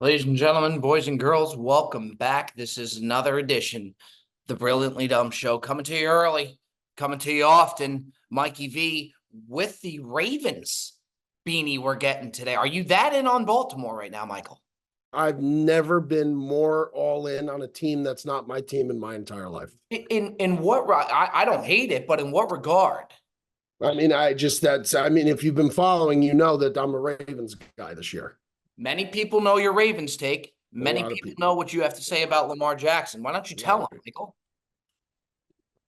Ladies and gentlemen, boys and girls, welcome back. This is another edition, the Brilliantly Dumb Show, coming to you early, coming to you often. Mikey V with the Ravens beanie we're getting today. Are you that in on Baltimore right now, Michael? I've never been more all in on a team that's not my team in my entire life. In what I don't hate it, but in what regard? I mean, if you've been following, you know that I'm a Ravens guy this year. Many people know your Ravens take. Many people know what you have to say about Lamar Jackson. Why don't you tell them, Michael?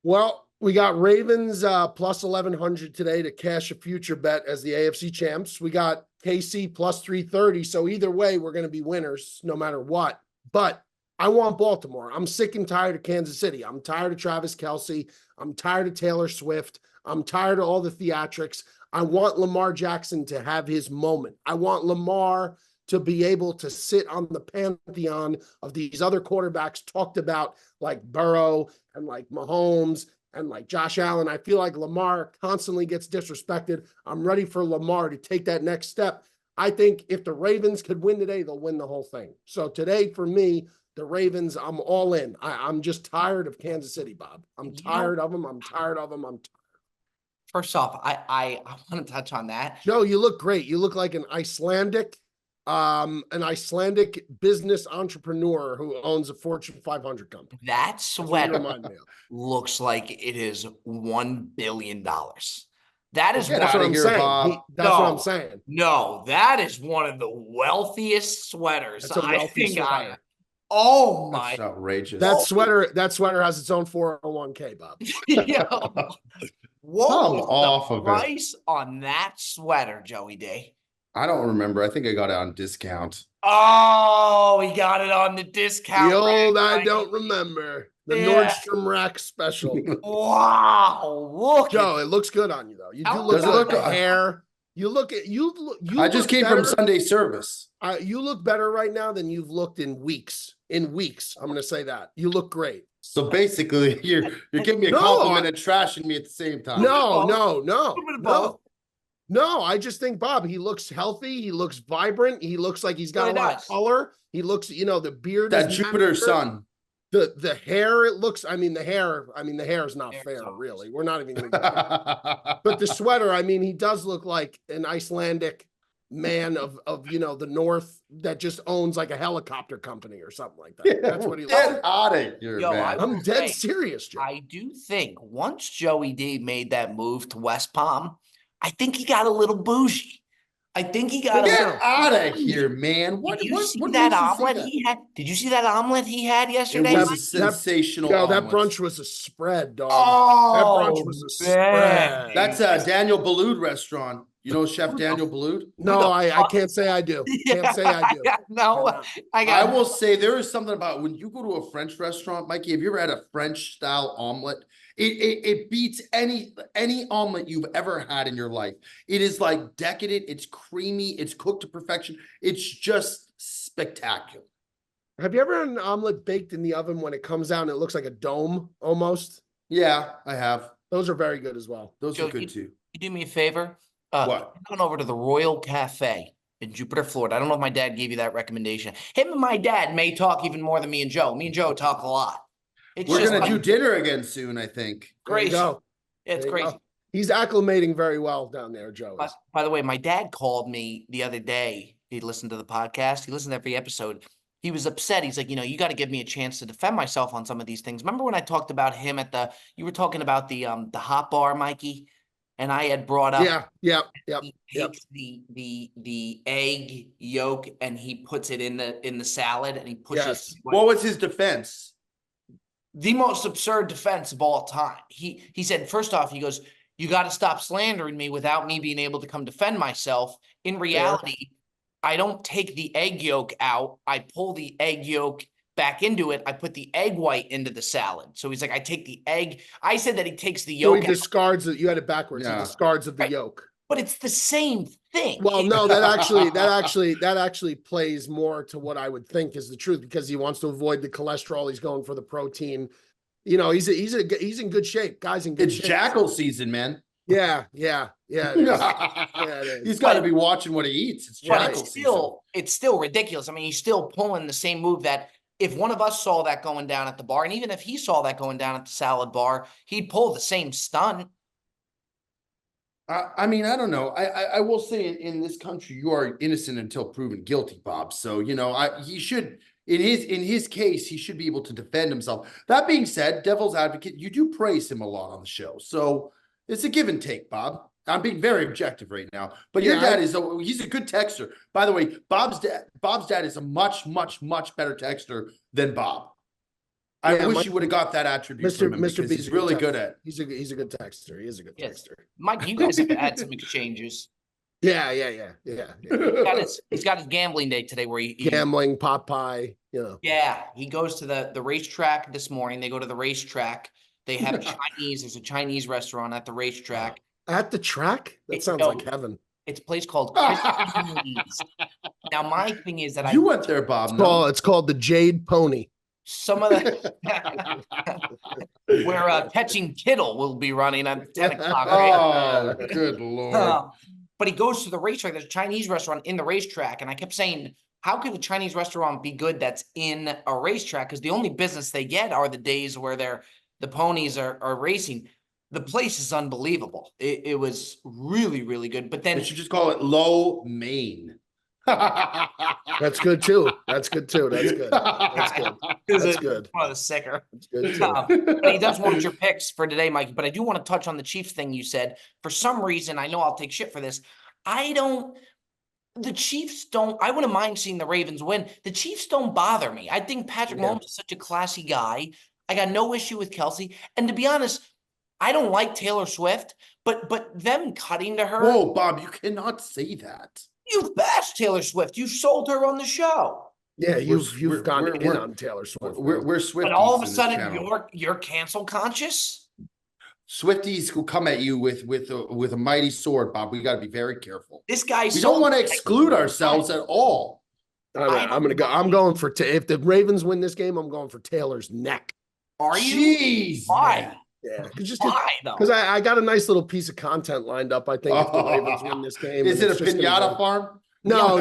Well, we got Ravens plus 1,100 today to cash a future bet as the AFC champs. We got KC plus 330. So either way, we're going to be winners no matter what. But I want Baltimore. I'm sick and tired of Kansas City. I'm tired of Travis Kelce. I'm tired of Taylor Swift. I'm tired of all the theatrics. I want Lamar Jackson to have his moment. I want Lamar to be able to sit on the pantheon of these other quarterbacks talked about, like Burrow and like Mahomes and like Josh Allen. I feel like Lamar constantly gets disrespected. I'm ready for Lamar to take that next step. I think if the Ravens could win today, they'll win the whole thing. So today, for me, the Ravens, I'm all in. I'm just tired of Kansas City, Bob. I'm tired of them. I'm tired of them. I'm tired. First off, I want to touch on that. Joe, you look great. You look like an Icelandic business entrepreneur who owns a Fortune 500 company. That sweater looks like it is $1 billion. That is that's what I'm saying. That's what I'm saying. No, that is one of the wealthiest sweaters. That's a wealthy sweater. Oh my! That's outrageous. That sweater has its own 401k, Bob. What was the price on that sweater, Joey D? I don't remember. I think I got it on discount. Oh, he got it on the discount. The old I don't remember. The Nordstrom Rack special. Wow. Look. Joe, it looks good on you, though. You do look at the hair. I just came from Sunday service. You look better right now than you've looked in weeks. I'm going to say that. You look great. So basically, you're giving me a compliment and trashing me at the same time. No, I just think, Bob, he looks healthy. He looks vibrant. He looks like he's got a lot of color. He looks, the beard. That Jupiter sun. The hair, the hair is not fair, really. We're not even going to but the sweater, he does look like an Icelandic man of the North that just owns like a helicopter company or something like that. Yeah, that's what he looks like. Out of here, man. I'm dead serious, Joe. I do think once Joey D made that move to West Palm, I think he got a little bougie. I think he got get out of here, man. What? Did you see that omelet he had? Did you see that omelet he had yesterday? It was a sensational. That brunch was a spread, dog. Oh, that brunch was a spread. That's a Daniel Boulud restaurant. You know Chef Daniel Boulud? No, I can't say I do. Can't say I do. No, I will say there is something about when you go to a French restaurant, Mikey. Have you ever had a French style omelet? It beats any omelet you've ever had in your life. It is like decadent. It's creamy. It's cooked to perfection. It's just spectacular. Have you ever had an omelet baked in the oven when it comes out and it looks like a dome almost? Yeah, I have. Those are very good as well. Those are good too. You do me a favor? What? Going over to the Royal Cafe in Jupiter, Florida. I don't know if my dad gave you that recommendation. Him and my dad may talk even more than me and Joe. Me and Joe talk a lot. We're going to do dinner again soon, I think. Crazy. It's crazy. He's acclimating very well down there, Joe. By the way, my dad called me the other day. He listened to the podcast. He listened to every episode. He was upset. He's like, you got to give me a chance to defend myself on some of these things. Remember when I talked about him you were talking about the hot bar, Mikey? And I had brought up, he takes the egg yolk and he puts it in the salad and he pushes. Yes. What was his defense? The most absurd defense of all time. He said, first off, he goes, you got to stop slandering me without me being able to come defend myself. In reality, I don't take the egg yolk out. I pull the egg yolk back into it. I put the egg white into the salad. So he's like, I take the egg. I said that he takes the yolk. So he discards it. You had it backwards. Yeah. He discards of the yolk. But it's the same thing. Well, no, that actually plays more to what I would think is the truth because he wants to avoid the cholesterol. He's going for the protein. He's in good shape. Guys in good shape. It's jackal season, man. Yeah, yeah, yeah. It is. Yeah, it is. He's got to be watching what he eats. It's But tropical it's still ridiculous. I mean, he's still pulling the same move that if one of us saw that going down at the bar, and even if he saw that going down at the salad bar, he'd pull the same stunt. I mean, I don't know. I will say in this country, you are innocent until proven guilty, Bob. So, you know, he should, in his case, he should be able to defend himself. That being said, devil's advocate, you do praise him a lot on the show. So it's a give and take, Bob. I'm being very objective right now, but your dad he's a good texter. By the way, Bob's dad is a much better texter than Bob. I wish you would have got that attribute from him because he's really good at. He's a good texter. He is a good texter. Mike, you guys have had some exchanges. Yeah. He's got his gambling day today where he gambling, pot pie, you know. Yeah, he goes to the racetrack this morning. They go to the racetrack. They have Chinese. There's a Chinese restaurant at the racetrack. At the track? That sounds like heaven. It's a place called Christie's. Now, my thing is that you went there, Bob. It's called the Jade Pony. Some of the where Catching Kittle will be running at 10 o'clock. Oh, good Lord. But he goes to the racetrack. There's a Chinese restaurant in the racetrack. And I kept saying, how could a Chinese restaurant be good that's in a racetrack? Because the only business they get are the days where the ponies are racing. The place is unbelievable. It was really, really good. But then you should just call it Low Main. That's good too. That's good too. That's good. That's good. That's good. One of the sicker. That's good too. But he does want your picks for today, Mikey. But I do want to touch on the Chiefs thing you said. For some reason, I know I'll take shit for this. The Chiefs don't. I wouldn't mind seeing the Ravens win. The Chiefs don't bother me. I think Patrick Mahomes is such a classy guy. I got no issue with Kelce. And to be honest, I don't like Taylor Swift, but them cutting to her. Whoa, Bob, you cannot say that. You've bashed Taylor Swift. You sold her on the show. Yeah, you've gone in on Taylor Swift. We're Swifties. But all of a sudden, you're cancel conscious. Swifties who come at you with a mighty sword, Bob. We got to be very careful. This guy. We don't want to exclude ourselves at all. I'm gonna go. I'm going for if the Ravens win this game, I'm going for Taylor's neck. Are you? Jeez, why? Man. Yeah, because I got a nice little piece of content lined up. I think if the Ravens win this game, is it a Pinata Farm? No.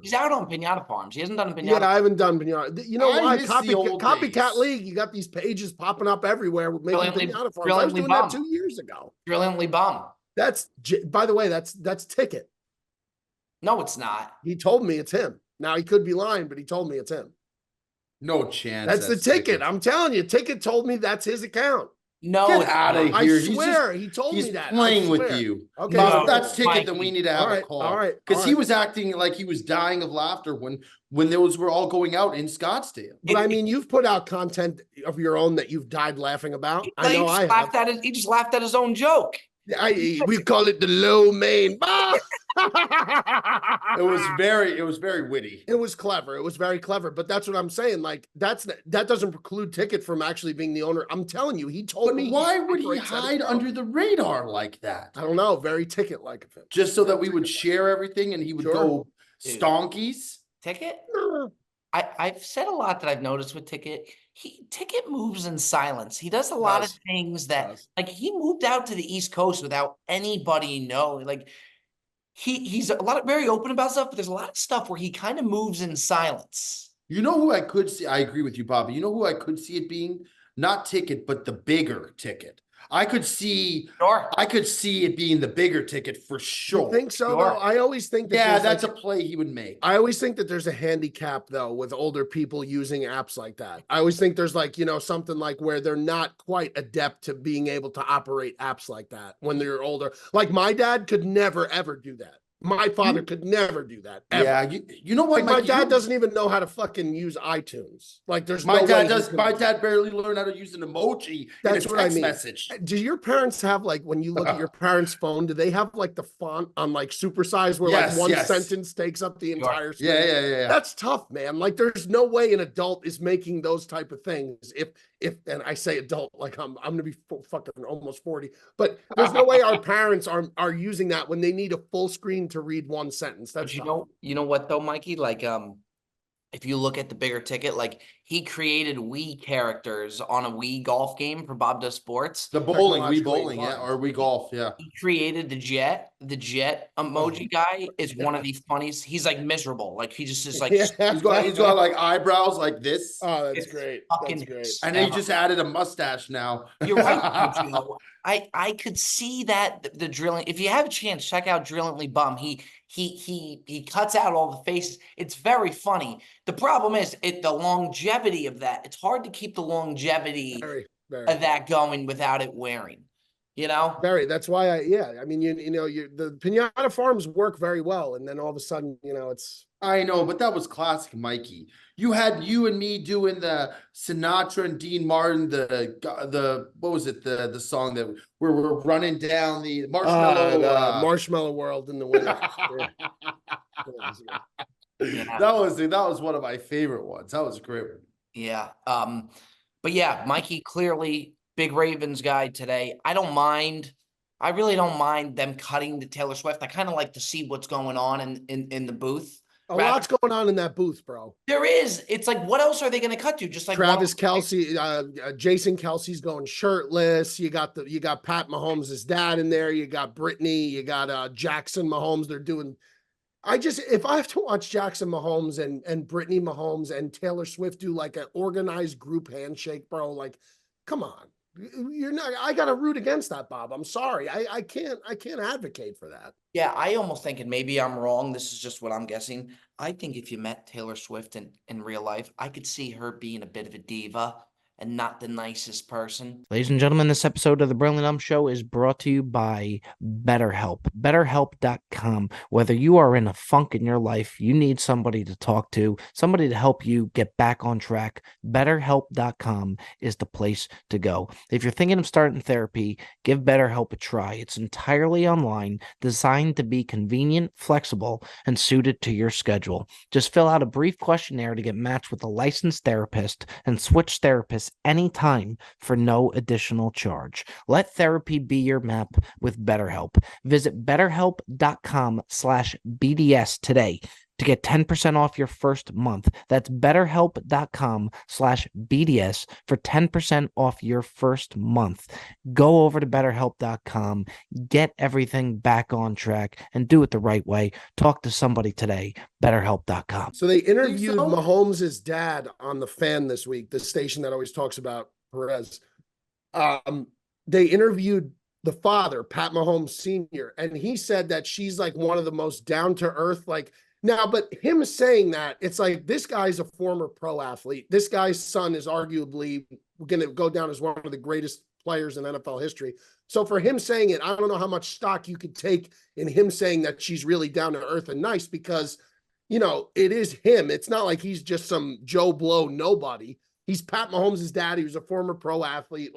He's out on Pinata Farms. He hasn't done Pinata. Yeah, I haven't done Pinata. You know why? Copycat League. You got these pages popping up everywhere making Pinata Farms. I was doing that 2 years ago. Brilliantly bum. By the way, that's Ticket. No, it's not. He told me it's him. Now he could be lying, but he told me it's him. No chance. That's the Ticket. I'm telling you, Ticket told me that's his account. No, get out of here. I swear, he told me that. He's playing with you. Okay, no, that's Ticket. Then we need to have a call. All right, because he was acting like he was dying of laughter when those were all going out in Scottsdale. But I mean, you've put out content of your own that you've died laughing about. I know I have. He just laughed at his own joke. We call it the low main. It was very witty. It was clever. It was very clever. But that's what I'm saying. Like that doesn't preclude Ticket from actually being the owner. I'm telling you, he told me. Why would he hide under the radar like that? I don't know. Very Ticket like of him. Just so that we would share everything and he would go stonkies. Ticket? I've said a lot that I've noticed with Ticket. Ticket moves in silence. He does a lot of things that, like, he moved out to the East Coast without anybody knowing. Like, he's very open about stuff, but there's a lot of stuff where he kind of moves in silence. You know who I could see? I agree with you, Bobby. You know who I could see it being? Not Ticket, but the bigger Ticket. I could see it being the bigger Ticket for sure. You think so? Though? I always think that that's a play he would make. I always think that there's a handicap though with older people using apps like that. I always think there's something like where they're not quite adept to being able to operate apps like that when they're older. Like my dad could never ever do that. My father could never do that. Ever. Yeah, you know what? Like my dad doesn't even know how to fucking use iTunes. Like there's my dad does. My dad barely learned how to use an emoji. That's in a what text I mean. Message. Do your parents have when you look at your parents' phone? Do they have the font on supersize where one sentence takes up the entire screen? Yeah. That's tough, man. Like there's no way an adult is making those type of things. If and I say adult like I'm gonna be fucking almost 40, but there's no way our parents are using that when they need a full screen to read one sentence. That's you know what though, Mikey? Like if you look at the bigger ticket, like he created Wii characters on a Wii golf game for Bob Does Sports. The bowling, we Technologically bowling, yeah, inclined. or we golf, yeah. He created the jet emoji guy is one of the funniest. He's like miserable. Like he just is like, He's got like eyebrows like this, Oh, that's it's great. fucking That's great. and he just added a mustache now. You're right, Joe. I could see that the drilling. If you have a chance, check out Drillingly Bum. He cuts out all the faces. It's very funny. The problem is the longevity of that. It's hard to keep the longevity Very, very. of that going without it wearing. You know? Very. That's why I mean, the Pinata Farms work very well. And then all of a sudden, it's. I know, but that was classic Mikey. You had you and me doing the Sinatra and Dean Martin, the what was it, the song that where we're running down the marshmallow Marshmallow World in the winter. Yeah. That was one of my favorite ones. That was a great one. Yeah. But yeah, Mikey clearly big Ravens guy today. I really don't mind them cutting to Taylor Swift. I kind of like to see what's going on in the booth. A lot's going on in that booth, bro. There is. It's like, what else are they going to cut to? Just like Travis Kelce, Jason Kelce's going shirtless. You got Pat Mahomes' dad in there. You got Brittany. You got Jackson Mahomes. They're doing. If I have to watch Jackson Mahomes and Brittany Mahomes and Taylor Swift do like an organized group handshake, bro, like, come on. You're not. I got to root against that, Bob. I'm sorry. I can't advocate for that. Yeah, I almost think, and maybe I'm wrong, this is just what I'm guessing. I think if you met Taylor Swift in real life, I could see her being a bit of a diva and not the nicest person. Ladies and gentlemen, this episode of The Brilliant Dumb Show is brought to you by BetterHelp. BetterHelp.com. Whether you are in a funk in your life, you need somebody to talk to, somebody to help you get back on track, BetterHelp.com is the place to go. If you're thinking of starting therapy, give BetterHelp a try. It's entirely online, designed to be convenient, flexible, and suited to your schedule. Just fill out a brief questionnaire to get matched with a licensed therapist and switch therapists anytime for no additional charge. Let therapy be your map with BetterHelp. Visit betterhelp.com/BDS today to get 10% off your first month. That's betterhelp.com/BDS for 10% off your first month. Go over to betterhelp.com, get everything back on track, and do it the right way. Talk to somebody today. BetterHelp.com. So they interviewed Mahomes' dad on The Fan this week, the station that always talks about Perez. They interviewed the father, Pat Mahomes Sr., and he said that she's like one of the most down-to-earth, like, now, but him saying that, it's like, this guy's a former pro athlete. This guy's son is arguably going to go down as one of the greatest players in NFL history. So for him saying it, I don't know how much stock you could take in him saying that she's really down to earth and nice, because, it is him. It's not like he's just some Joe Blow nobody. He's Pat Mahomes' dad. He was a former pro athlete.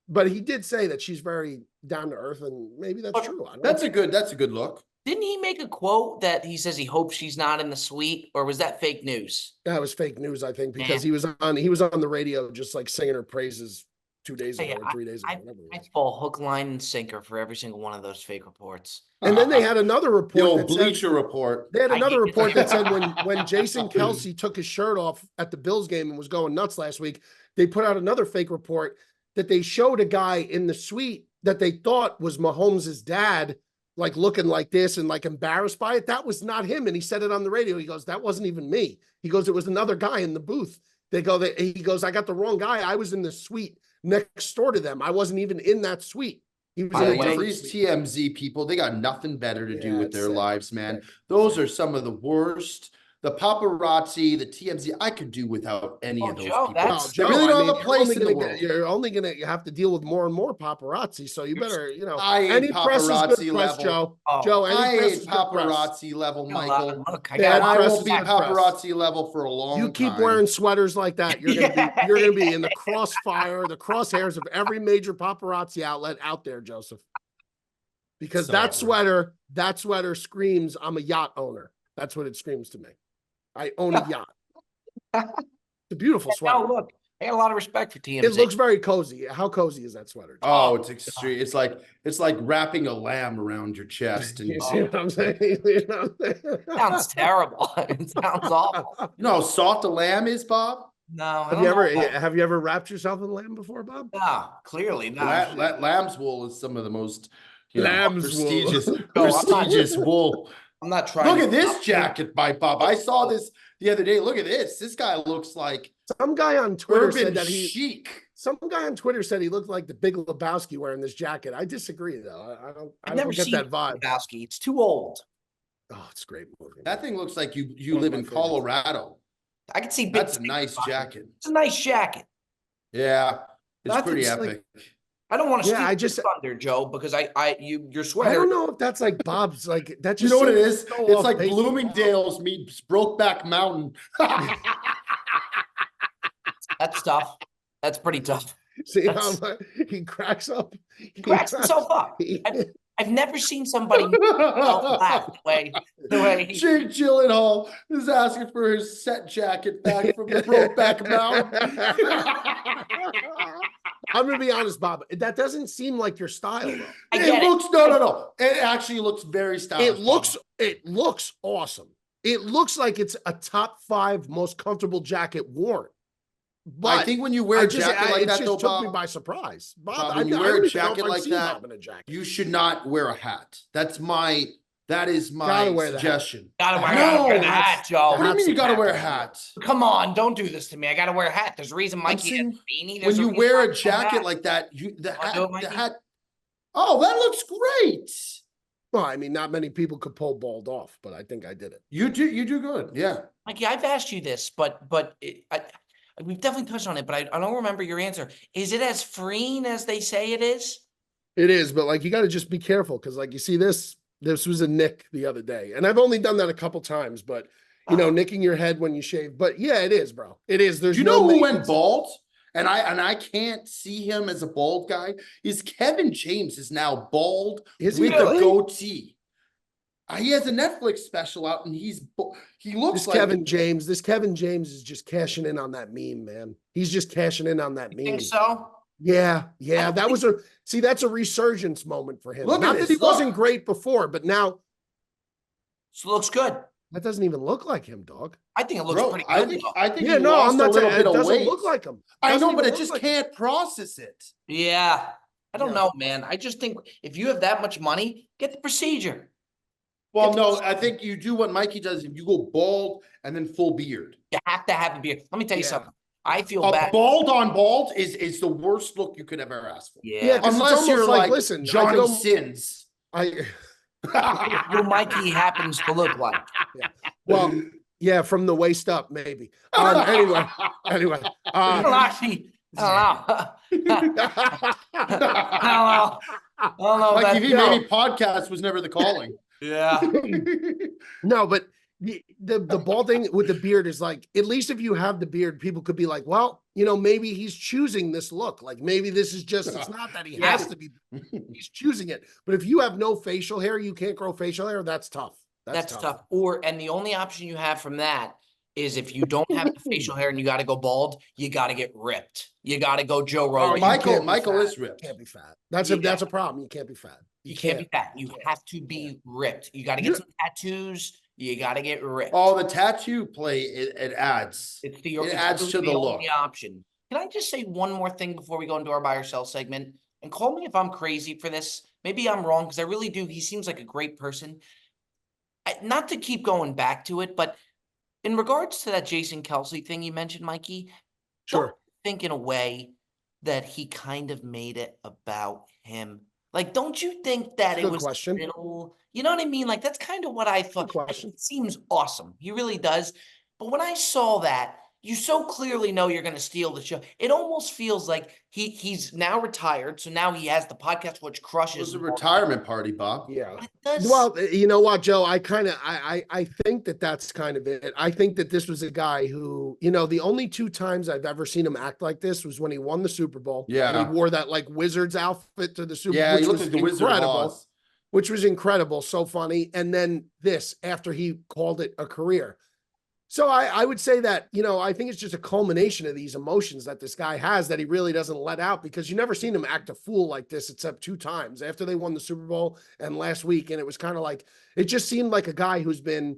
But he did say that she's very down to earth, and maybe that's true. That's a good look. Didn't he make a quote that he says he hopes she's not in the suite, or was that fake news? That was fake news, I think, because he was on the radio just like singing her praises 2 days ago or 3 days ago. I fall hook, line, and sinker for every single one of those fake reports. And then they had another report. The old Bleacher Report. They had another report that said when Jason Kelce took his shirt off at the Bills game and was going nuts last week, they put out another fake report that they showed a guy in the suite that they thought was Mahomes' dad, like looking like this and like embarrassed by it. That was not him. And he said it on the radio. He goes, that wasn't even me. He goes, it was another guy in the booth. He goes, I got the wrong guy. I was in the suite next door to them. I wasn't even in that suite. He was in a different These suite. TMZ people, they got nothing better to do with their lives, man. Those are some of the worst. The paparazzi, the TMZ, I could do without any of those people. They really don't have a place in the world. You're only going to have to deal with more and more paparazzi. So you better, I any hate press is good paparazzi press, level. Joe. Oh, Joe, any I press hate is good press. paparazzi level, Michael. Look, And I press won't is be good press. paparazzi level for a long time. You keep wearing sweaters like that, you're gonna be in the crossfire, the crosshairs of every major paparazzi outlet out there, Joseph. Because that sweater screams, I'm a yacht owner. That's what it screams to me. I own a yacht. It's a beautiful sweater. Now look, I got a lot of respect for TMZ. It looks very cozy. How cozy is that sweater? Oh, it's extreme. It's like wrapping a lamb around your chest. And You see what I'm saying? You know what I'm saying? Sounds terrible. It sounds awful. you know how soft a lamb is, Bob? No, I Have don't you know ever about- have you ever wrapped yourself in lamb before, Bob? No, clearly not. Lamb's wool is some of the most Lamb's wool. prestigious, No, I'm not- prestigious wool. I'm not trying. Look to at this jacket by Bob. I saw this the other day. Look at this. This guy looks like Some guy on Twitter urban said that chic. some guy on Twitter said he looked like the Big Lebowski wearing this jacket. I disagree though. I I've never don't get seen that vibe. Lebowski. It's too old. Oh, it's a great movie. That thing looks like you One of live my in favorites. Colorado. I can see That's a bits. nice jacket. It's a nice jacket. Yeah, it's That's pretty just like- epic. I don't want to Yeah, steal I your just- thunder, Joe, because your I sweater. don't know if that's like Bob's like that. You Just know what it seems is? so It's like off-base. Bloomingdale's meets Brokeback Mountain. That's tough. That's pretty tough. See how That's- he cracks up. He cracks himself up. I've never seen somebody laugh the way he, Jake Gyllenhaal is asking for his set jacket back from the Brokeback Mountain. I'm gonna be honest, Bob. That doesn't seem like your style, though. I get it. looks no. It actually looks very stylish. It looks awesome. It looks like it's a top 5 most comfortable jacket worn. But I think when you wear a jacket like it that, just though, took me Bob, by surprise. Bob, Bob, I when you don't wear a even know if jacket I've like seen that, Bob in a jacket. you should not wear a hat. That is my Gotta wear the hat. suggestion. gotta wear, No, gotta wear the that's- hat, Joe. What do you Hats mean you and gotta wear a jackets. hat? Come on, don't do this to me. I gotta wear a hat. There's a reason Mikey has a saying beanie. When There's you reason wear I a have jacket hat. like that, Wanna do it, the Mikey? hat. Oh, that looks great. Well, I mean, not many people could pull bald off, but I think I did it. You do good. Yeah. Mikey, I've asked you this, but we've definitely touched on it, but I don't remember your answer. Is it as freeing as they say it is? It is, but like you got to just be careful because, like, you see this was a nick the other day, and I've only done that a couple times, but you know, nicking your head when you shave. But yeah, it is, bro. It is. There's You no know who went maintenance. bald? And I can't see him as a bald guy. Is Kevin James is now bald Is he with really? a goatee. He has a Netflix special out, and he looks This like Kevin James is just cashing in on that meme, man. He's just cashing in on that You meme. think so? Yeah, yeah. don't That was that's a resurgence moment for him. Look at Not that this, he wasn't look. great before, but now So it looks good. that doesn't even look like him, dog. I think it looks Bro, pretty I good. think though. I think Yeah, he no, lost I'm not a little saying bit it of doesn't weight. look like him. I Doesn't know, but even it look just like can't process it. Yeah. I don't Yeah. know, man. I just think if you have that much money, get the procedure. Well, It's- no, I think you do what Mikey does. If you go bald and then full beard. You have to have a beard. Let me tell you Yeah. something. I feel A bad. bald on bald is the worst look you could ever ask for. Yeah. 'cause it's Unless almost you're like listen, I Johnny don't- Sins. Who Mikey happens to look like. Well, yeah, from the waist up, maybe. Anyway. I don't actually. I don't know. I don't know. Like That, if he maybe podcast was never the calling. yeah. No, but the balding with the beard is like, at least if you have the beard, people could be like, well, you know, maybe he's choosing this look. Like maybe this is just, it's not that he Yeah. has to be, he's choosing it. But if you have no facial hair, you can't grow facial hair, that's tough. That's tough. And the only option you have from that is if you don't have the facial hair and you got to go bald, you got to get ripped. You got to go Joe Oh, Rogan. you Michael can't be Michael fat. is ripped. You can't be fat. That's Yeah. a problem. You can't be fat. You can't be fat. You have to be ripped. You got to get You- some tattoos. You got to get ripped. Oh, the tattoo play it adds. It's the it it's adds to really the only look. option. Can I just say one more thing before we go into our buy or sell segment? And call me if I'm crazy for this. Maybe I'm wrong because I really do. He seems like a great person. Not to keep going back to it, but in regards to that Jason Kelce thing you mentioned, Mikey, don't Sure. you think in a way that he kind of made it about him. Like, don't you think that it Good was question. little, you know what I mean? Like, that's kind of what I thought. Like, question. it seems awesome. He really does. But when I saw that, you so clearly know you're going to steal the show. It almost feels like he's now retired. So now he has the podcast, which It crushes. was a retirement party, Bob. Yeah. But it does. Well, you know what, Joe? I think that's kind of it. I think that this was a guy who, you know, the only 2 times I've ever seen him act like this was when he won the Super Bowl. And Yeah. he wore that like Wizards outfit to the Super Bowl. Yeah, which he looked was like the Wizard of incredible, Oz. which was incredible. So funny. And then this after he called it a career. So I would say that, I think it's just a culmination of these emotions that this guy has that he really doesn't let out, because you never seen him act a fool like this except 2 times after they won the Super Bowl and last week. And it was kind of like, it just seemed like a guy who's been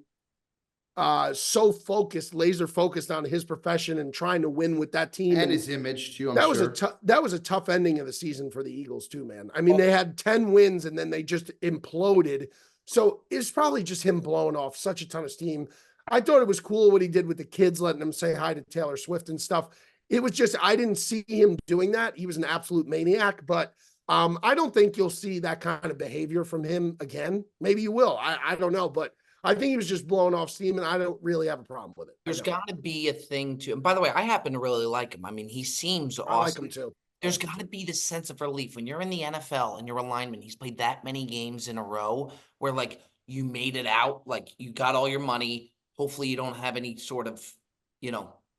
so focused, laser focused on his profession and trying to win with that team. And his image too, I'm that was sure. that was a tough ending of the season for the Eagles too, man. I mean, they had 10 wins and then they just imploded. So it's probably just him blowing off such a ton of steam. I thought it was cool what he did with the kids, letting them say hi to Taylor Swift and stuff. It was just, I didn't see him doing that. He was an absolute maniac, but I don't think you'll see that kind of behavior from him again. Maybe you will. I don't know, but I think he was just blowing off steam, and I don't really have a problem with it. There's got to be a thing to, and by the way, I happen to really like him. I mean, he seems awesome. I like him too. There's got to be this sense of relief when you're in the NFL and you're a lineman. He's played that many games in a row where, like, you made it out, like you got all your money. Hopefully you don't have any sort of,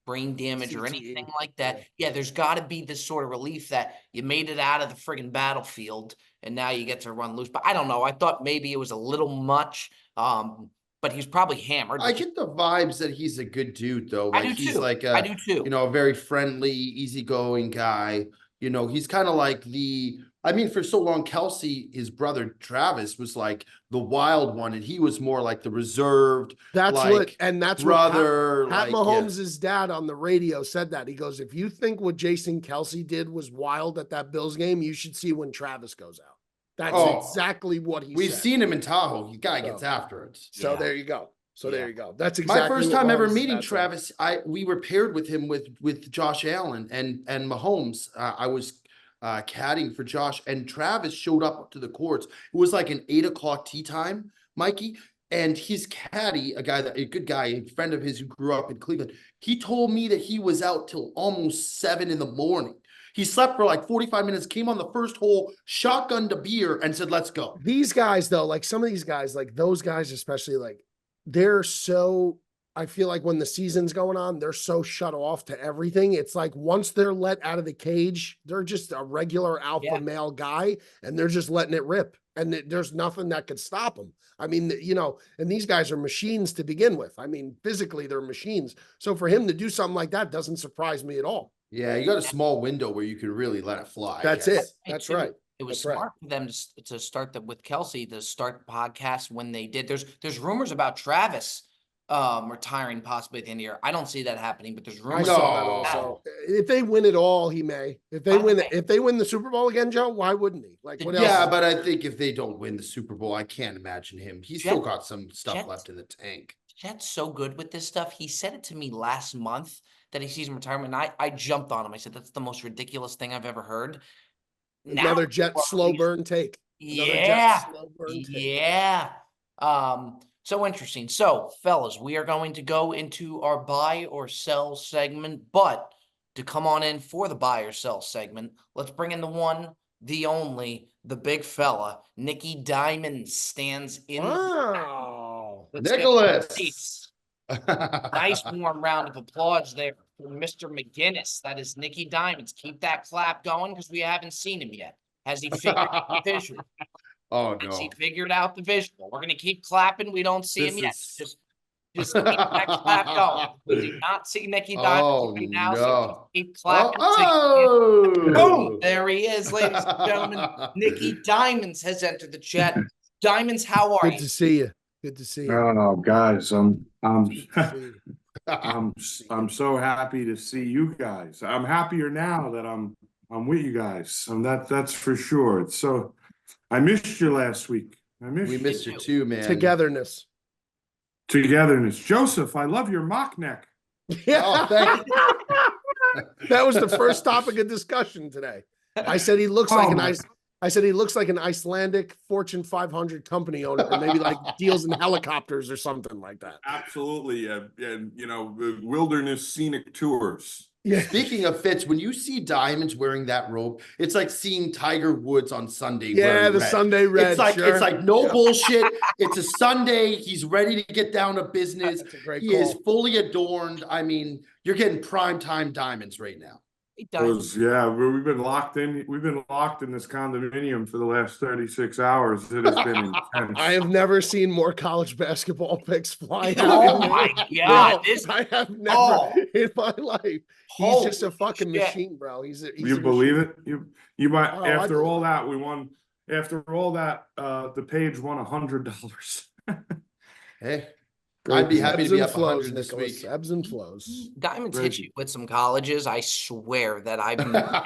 brain damage or anything like that. Yeah, there's got to be this sort of relief that you made it out of the friggin' battlefield and now you get to run loose. But I don't know. I thought maybe it was a little much. But he's probably hammered. I get the vibes that he's a good dude, though. Like, I do he's too. like I do too. a very friendly, easygoing guy. He's kind of like for so long, Kelce, his brother Travis, was like the wild one, and he was more like the reserved. That's like, that's brother. what Pat Mahomes' dad on the radio said that. He goes, if you think what Jason Kelce did was wild at that Bills game, you should see when Travis goes out. That's exactly what he said. We've seen him in Tahoe. The guy gets after it. So there you go. There you go. That's exactly my first time ever meeting Travis. We were paired with him with Josh Allen and Mahomes. I was caddying for Josh, and Travis showed up to the courts. It was like an 8 o'clock tee time, Mikey. And his caddy, a good guy, a friend of his who grew up in Cleveland, he told me that he was out till almost 7 in the morning. He slept for like 45 minutes, came on the first hole, shotgunned a beer, and said, let's go. These guys, though, like some of these guys, like those guys especially, like they're so, I feel like when the season's going on, they're so shut off to everything. It's like once they're let out of the cage, they're just a regular alpha male guy, and they're just letting it rip. And there's nothing that could stop them. I mean, and these guys are machines to begin with. I mean, physically, they're machines. So for him to do something like that doesn't surprise me at all. Yeah, you got a small window where you could really let it fly. That's it. That's right. It was smart for them to start with Kelce, to start the podcast when they did. There's rumors about Travis retiring possibly at the end of the year. I don't see that happening, but there's rumors. I saw that also. If they win it all, he may. If they win the Super Bowl again, Joe, why wouldn't he? Like, what else? Yeah, but I think if they don't win the Super Bowl, I can't imagine him. He's still got some stuff left in the tank. Jet's so good with this stuff. He said it to me last month that he sees him retirement. And I jumped on him. I said, that's the most ridiculous thing I've ever heard. Another Jet slow burn take. Yeah. So interesting. So, fellas, we are going to go into our buy or sell segment, but to come on in for the buy or sell segment, let's bring in the one, the only, the big fella, Nikki Diamonds stands in. Wow. Nicholas. Nice warm round of applause there for Mr. McGinnis. That is Nikki Diamonds. Keep that clap going because we haven't seen him yet. Has he figured out the visual? Oh, no. Has he figured out the visual? We're going to keep clapping. We don't see him yet. Just keep that clap going. We do not see Nikki Diamonds right now, so keep clapping. Boom! There he is, ladies and gentlemen. Nikki Diamonds has entered the chat. Diamonds, how are you? Good to see you. Good to see you. Oh, guys, I'm so happy to see you guys. I'm happier now that I'm with you guys. That's for sure. It's so I missed you last week. We missed you too, man. Togetherness. Joseph, I love your mock neck. Yeah. Oh, thank you. That was the first topic of discussion today. I said he looks like an Icelandic Fortune 500 company owner, or maybe like deals in helicopters or something like that. Absolutely. And wilderness scenic tours. Yeah. Speaking of fits, when you see Diamonds wearing that robe, it's like seeing Tiger Woods on Sunday. Yeah, the red. Sunday red. It's like no bullshit. It's a Sunday. He's ready to get down to business. He is fully adorned. I mean, you're getting prime time Diamonds right now. We've been locked in. We've been locked in this condominium for the last 36 hours. It has been intense. I have never seen more college basketball picks fly out. Oh my God! Bro, I have never in my life. He's just a fucking shit. machine, bro. He's a believe machine. it? You might Oh, after all that we won. After all that, the page won $100. Hey, I'd be happy to be up 100 this Nicholas. week. Ebbs and flows. Diamonds hit you with some colleges, I swear, that I've never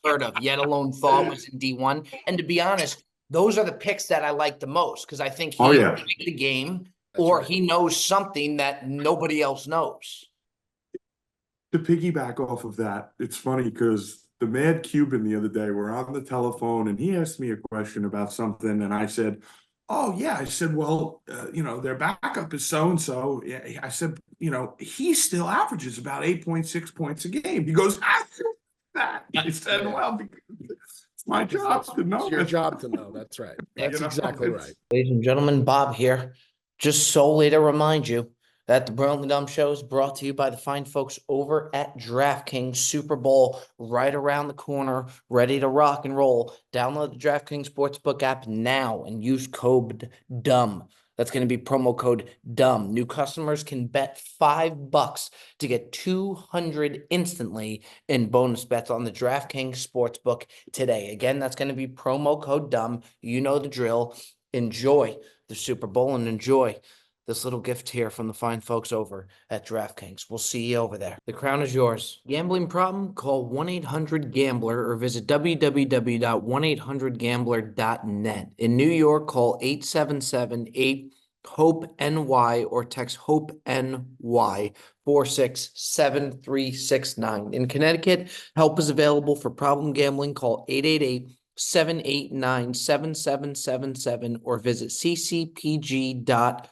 heard of, yet alone thought was in D1. And to be honest, those are the picks that I like the most because I think he played the game or he knows something that nobody else knows. To piggyback off of that, it's funny because the Mad Cuban the other day, we're on the telephone and he asked me a question about something and I said, oh yeah, I said, well, their backup is so-and-so. Yeah, I said, he still averages about 8.6 points a game. He goes, I that. I said, well, it's my job to know. It's your job to know. That's right. That's exactly right. Ladies and gentlemen, Bob here. Just solely to remind you that the Brilliantly Dumb Show is brought to you by the fine folks over at DraftKings. Super Bowl right around the corner, ready to rock and roll. Download the DraftKings Sportsbook app now and use code DUMB. That's going to be promo code DUMB. New customers can bet $5 to get $200 instantly in bonus bets on the DraftKings Sportsbook today. Again, that's going to be promo code DUMB. You know the drill. Enjoy the Super Bowl and enjoy this little gift here from the fine folks over at DraftKings. We'll see you over there. The crown is yours. Gambling problem? Call 1-800-GAMBLER or visit www.1800gambler.net. In New York, call 877-8-HOPE-NY or text HOPE-NY 467369. In Connecticut, help is available for problem gambling. Call 888-789-7777 or visit ccpg.org.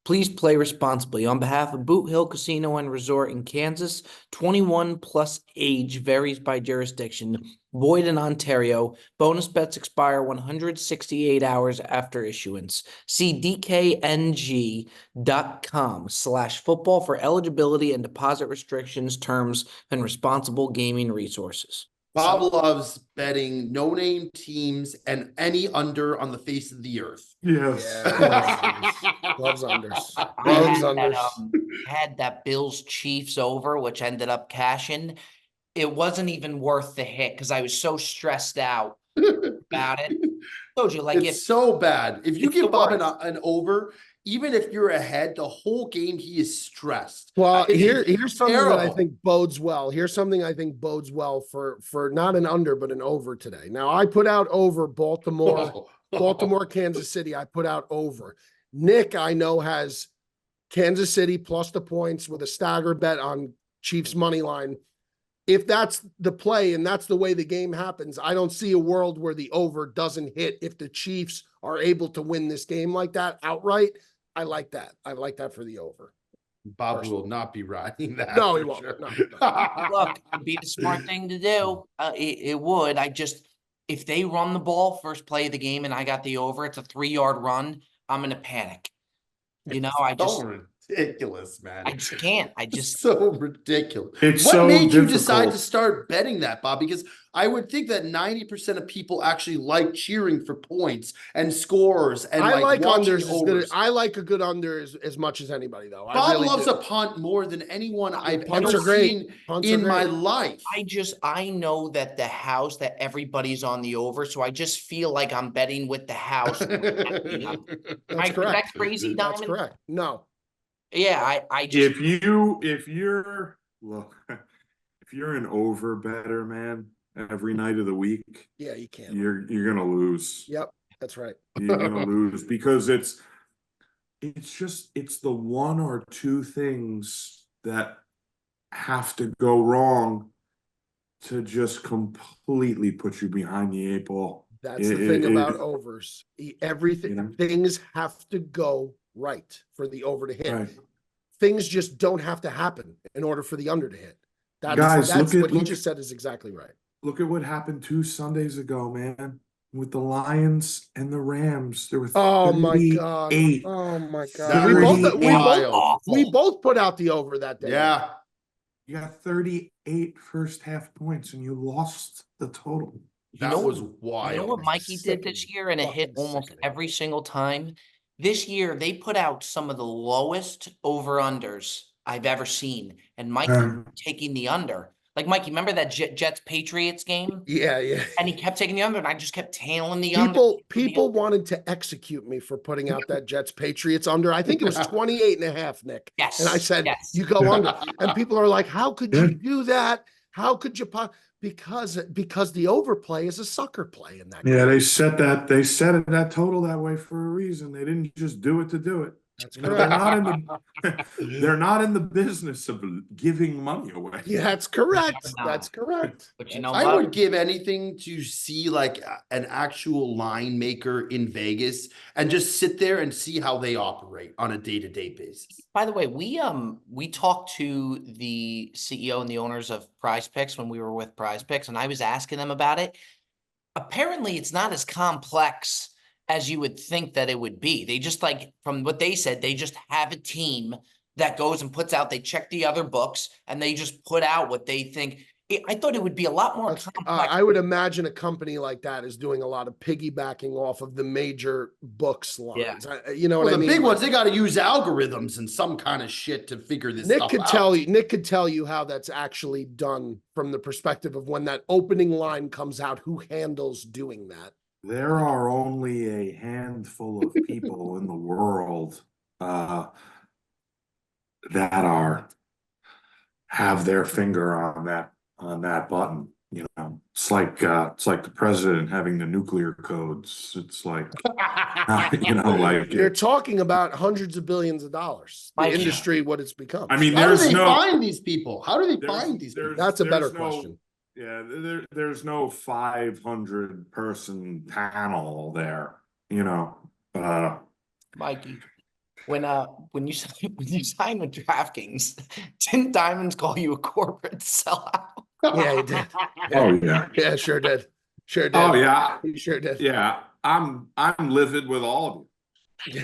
Please play responsibly. On behalf of Boot Hill Casino and Resort in Kansas, 21 plus age varies by jurisdiction. Void in Ontario. Bonus bets expire 168 hours after issuance. See dkng.com/football for eligibility and deposit restrictions, terms, and responsible gaming resources. Bob loves betting no-name teams and any under on the face of the earth. Yes. Loves unders. I had that Bills Chiefs over, which ended up cashing. It wasn't even worth the hit because I was so stressed out about it. Told you, like it's so bad. If you give Bob an over, even if you're ahead, the whole game he is stressed. Well, here's something that I think bodes well. Here's something I think bodes well for not an under but an over today. Now I put out over Baltimore, Kansas City. I put out over. Nick, I know, has Kansas City plus the points with a stagger bet on Chiefs money line. If that's the play and that's the way the game happens, I don't see a world where the over doesn't hit if the Chiefs are able to win this game like that outright. I like that. I like that for the over. Bob will not be riding that. No, he won't. Sure. No. Look, it'd be the smart thing to do. It would. If they run the ball first play of the game and I got the over, it's a 3-yard run, I'm going to panic. So ridiculous, man. I just can't. So ridiculous. What made you decide to start betting that, Bob? Because I would think that 90% of people actually like cheering for points and scores and I like watching unders. overs. I like a good under as much as anybody, though. Bob loves a punt more than anyone I've Punts ever seen in my life. I know that the house, that everybody's on the over, so I just feel like I'm betting with the house. That's correct. That's crazy, Diamond? That's correct. No. Yeah, I just if you're an over better, man, every night of the week, yeah, you can't. You're gonna lose. Yep, that's right. You're gonna lose because it's the one or two things that have to go wrong to just completely put you behind the 8 ball. That's the thing about overs. Everything, things have to go right for the over to hit. Right. Things just don't have to happen in order for the under to hit. That's what he just said is exactly right. Look at what happened 2 Sundays ago, man, with the Lions and the Rams. There were my god! Oh my god! We both put out the over that day. Yeah. You got 38 first half points and you lost the total. That was You know wild. what Mikey did this Sickening. year, and it hit Fucking almost sickening. every single time? This year, they put out some of the lowest over-unders I've ever seen, and Mikey taking the under. Like, Mikey, remember that Jets-Patriots game? Yeah. And he kept taking the under, and I just kept tailing the under. People wanted to execute me for putting out that Jets Patriots under. I think it was 28.5, Nick. Yes. And I said, yes. you go under. And people are like, how could you do that? How could you because the overplay is a sucker play in that Yeah, game. they set that total that way for a reason. They didn't just do it to do it. That's You know, correct. they're not in the business of giving money away. Yeah, that's correct. Nah. That's correct. But you know I what? would give anything to see like an actual line maker in Vegas and just sit there and see how they operate on a day-to-day basis. By the way, we talked to the CEO and the owners of Prize Picks when we were with Prize Picks, and I was asking them about it. Apparently, it's not as complex as you would think that it would be. They just, like, from what they said, they just have a team that goes and puts out, they check the other books, and they just put out what they think. I thought it would be a lot more complex. I would imagine a company like that is doing a lot of piggybacking off of the major books lines. You know what Well, I the mean? big ones, they got to use algorithms and some kind of shit to figure this stuff out. Nick could tell you how that's actually done from the perspective of when that opening line comes out, who handles doing that. There are only a handful of people in the world that have their finger on that button. You know, it's like the president having the nuclear codes. It's like you know, like You're talking about hundreds of billions of dollars. The Mike, industry, what it's become. I mean, How do there's they no find these people? How do they there's- find these people? That's a better there's no- question. Yeah, there's no 500 person panel there, you know. Mikey, when you signed with DraftKings, didn't Diamonds call you a corporate sellout? Yeah, he did. Oh yeah. Yeah, sure did. Sure did. Oh yeah. He sure did. Yeah. I'm livid with all of you.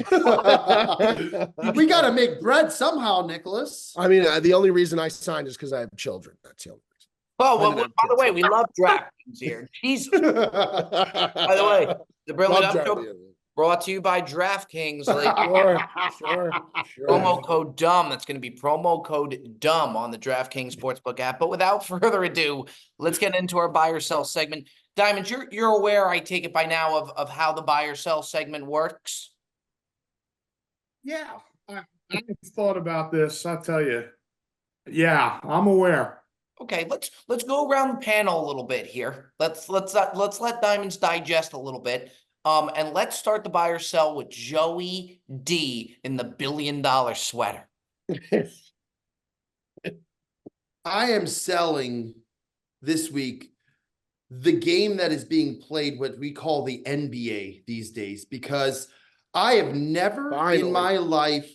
We got to make bread somehow, Nicholas. I mean, the only reason I signed is because I have children. That's the only Oh, I well, didn't have by the kids. way, we love DraftKings here. Jesus. reason. By the way, the Brilliant Love Up Show driving. brought to you by DraftKings. Like, Sure. promo code DUMB. That's going to be promo code DUMB on the DraftKings Sportsbook app. But without further ado, let's get into our buy or sell segment. Diamonds, you're aware, I take it by now, of how the buy or sell segment works. Yeah. I thought about this, I'll tell you. Yeah, I'm aware. Okay, let's go around the panel a little bit here. Let's let Diamonds digest a little bit. And let's start the buy or sell with Joey D in the $1 billion sweater. I am selling this week the game that is being played, what we call the NBA these days, because I have never in my life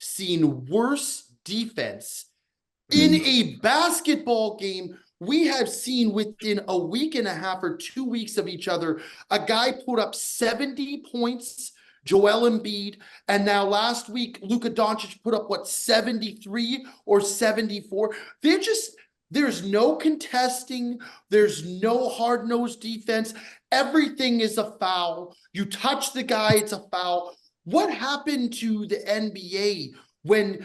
seen worse defense in a basketball game. We have seen within a week and a half or 2 weeks of each other, a guy put up 70 points, Joel Embiid, and now last week, Luka Doncic put up, 73 or 74? There's no contesting. There's no hard-nosed defense. Everything is a foul. You touch the guy, it's a foul. What happened to the NBA when,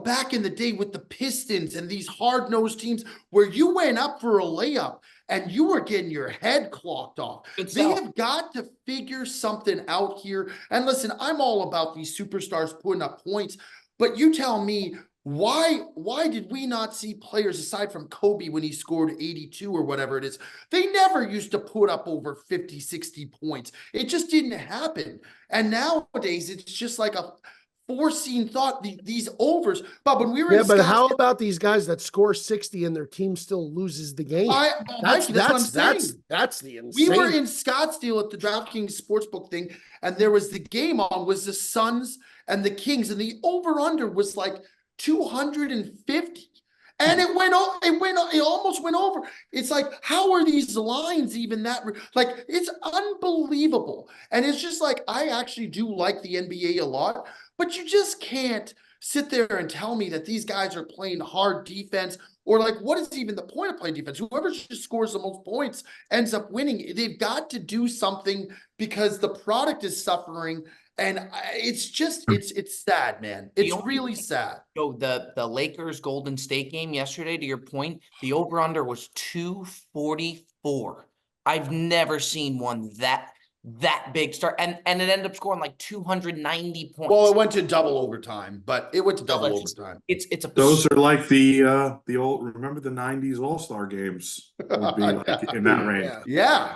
back in the day with the Pistons and these hard-nosed teams where you went up for a layup and you were getting your head clocked off? They have got to figure something out here. And listen, I'm all about these superstars putting up points, but you tell me, why did we not see players aside from Kobe when he scored 82 or whatever it is? They never used to put up over 50, 60 points. It just didn't happen. And nowadays it's just like a foreseen thought, these overs. But when we were but how about these guys that score 60 and their team still loses the game? That's what I'm saying. That's the insane. We were in Scottsdale at the DraftKings Sportsbook thing, and there was the game on, was the Suns and the Kings, and the over-under was like 250. And it almost went over. It's like, how are these lines even that? Like, it's unbelievable. And it's just like, I actually do like the NBA a lot, but you just can't sit there and tell me that these guys are playing hard defense, or like, what is even the point of playing defense? Whoever just scores the most points ends up winning. They've got to do something because the product is suffering. And it's just, it's sad, man. It's really sad. So the Lakers Golden State game yesterday, to your point, the over-under was 244. I've never seen one that big start, and it ended up scoring like 290 points. Well, it went to double overtime, but it went to double overtime. It's a Those are like the old, remember the 90s All-Star games would be like in that range. Yeah.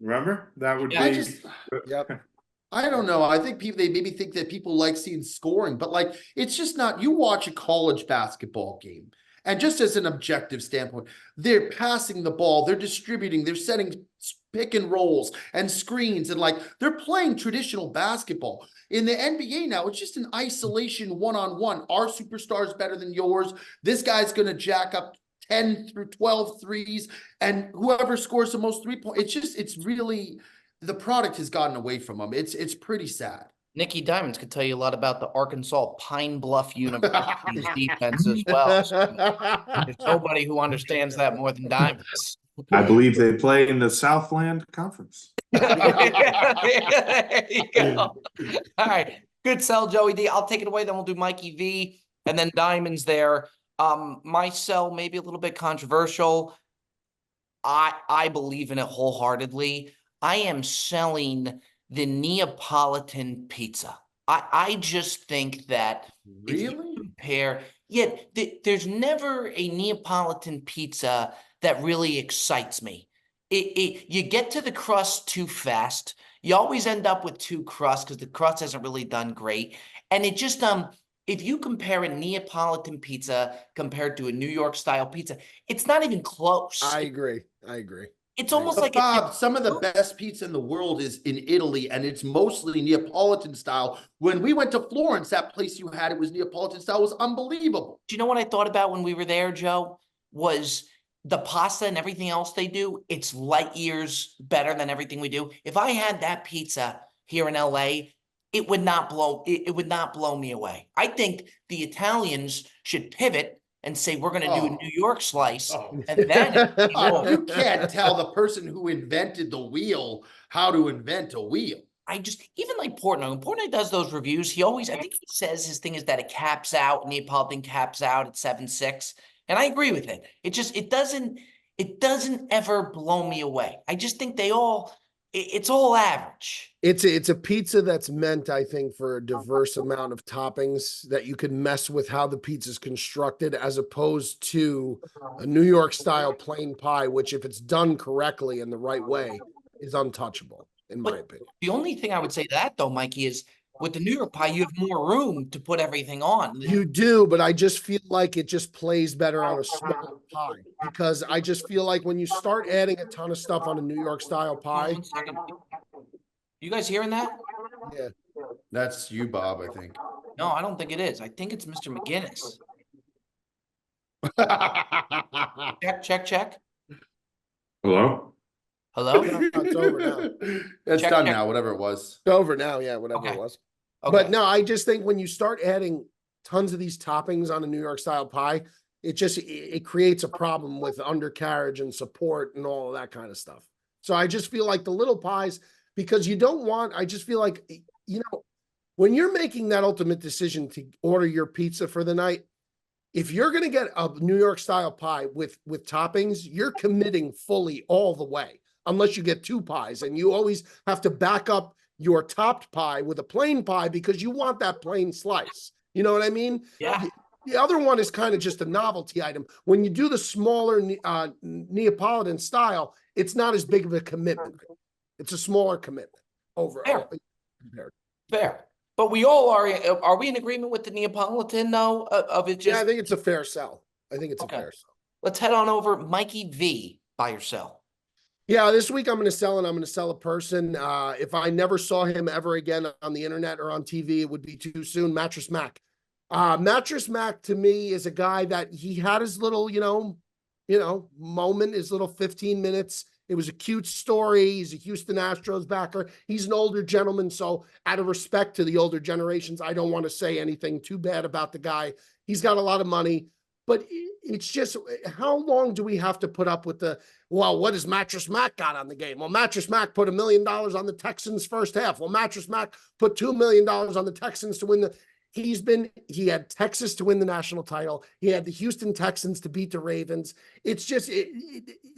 Remember? That would Yeah, be. Yep. I don't know. I think they maybe think that people like seeing scoring, but like, it's just not, you watch a college basketball game, and just as an objective standpoint, they're passing the ball, they're distributing, they're setting pick and rolls and screens, and like, they're playing traditional basketball. In the NBA now, it's just an isolation one-on-one. Our superstar is better than yours. This guy's going to jack up 10 through 12 threes, and whoever scores the most 3-point, it's really, the product has gotten away from them. It's pretty sad. Nikki Diamonds could tell you a lot about the Arkansas Pine Bluff University's defense as well. So there's nobody who understands that more than Diamonds. I believe they play in the Southland Conference. There you go. All right. Good sell, Joey D. I'll take it away. Then we'll do Mikey V and then Diamonds there. My sell may be a little bit controversial. I believe in it wholeheartedly. I am selling the Neapolitan pizza. I just think that if you Really? compare, there's never a Neapolitan pizza that really excites me. You get to the crust too fast. You always end up with two crusts because the crust hasn't really done great. And it just if you compare a Neapolitan pizza compared to a New York style pizza, it's not even close. I agree. It's almost But like Bob, some of the best pizza in the world is in Italy, and it's mostly Neapolitan style. When we went to Florence, that place you had, it was Neapolitan style. It was unbelievable. Do you know what I thought about when we were there, Joe? Was the pasta and everything else they do, it's light years better than everything we do. If I had that pizza here in LA, it would not blow me away. I think the Italians should pivot and say, we're going to do a New York slice. And then You can't tell the person who invented the wheel how to invent a wheel. I just, even like Portnoy, when Portnoy does those reviews, I think he says his thing is that it caps out, Neapolitan caps out at 7.6. And I agree with it. It doesn't ever blow me away. I just think it's all average. It's a pizza that's meant, I think, for a diverse amount of toppings that you can mess with how the pizza is constructed, as opposed to a New York style plain pie, which if it's done correctly in the right way is untouchable, in my opinion. The only thing I would say to that though, Mikey, is with the New York pie, you have more room to put everything on. You do, but I just feel like it just plays better on a small pie, because I just feel like when you start adding a ton of stuff on a New York style pie. 1 second. You guys hearing that? Yeah. That's you, Bob, I think. No, I don't think it is. I think it's Mr. McGinnis. Check. Hello? Hello? It's over now. It's Check. now, whatever it was. It's over now. Yeah, whatever Okay. it was. Okay. But no, I just think when you start adding tons of these toppings on a New York style pie, it creates a problem with undercarriage and support and all of that kind of stuff. So I just feel like the little pies, because I just feel like, when you're making that ultimate decision to order your pizza for the night, if you're going to get a New York style pie with toppings, you're committing fully all the way, unless you get two pies, and you always have to back up your topped pie with a plain pie because you want that plain slice. You know what I mean? Yeah. The other one is kind of just a novelty item. When you do the smaller Neapolitan style, it's not as big of a commitment. It's a smaller commitment overall. Fair. But we all are we in agreement with the Neapolitan though? Of it just, Yeah, I think it's a fair sell. I think it's Okay. a fair sell. Let's head on over. Mikey V, buy or sell. Yeah, this week I'm going to sell, and I'm going to sell a person. If I never saw him ever again on the internet or on TV, it would be too soon. Mattress Mac. Mattress Mac to me is a guy that he had his little, moment, his little 15 minutes It was a cute story. He's a Houston Astros backer. He's an older gentleman. So out of respect to the older generations, I don't want to say anything too bad about the guy. He's got a lot of money, but it's just, how long do we have to put up with well, what has Mattress Mac got on the game? Well, Mattress Mac put $1 million on the Texans first half. Well, Mattress Mac put $2 million on the Texans to win he had Texas to win the national title. He had the Houston Texans to beat the Ravens. It's just, it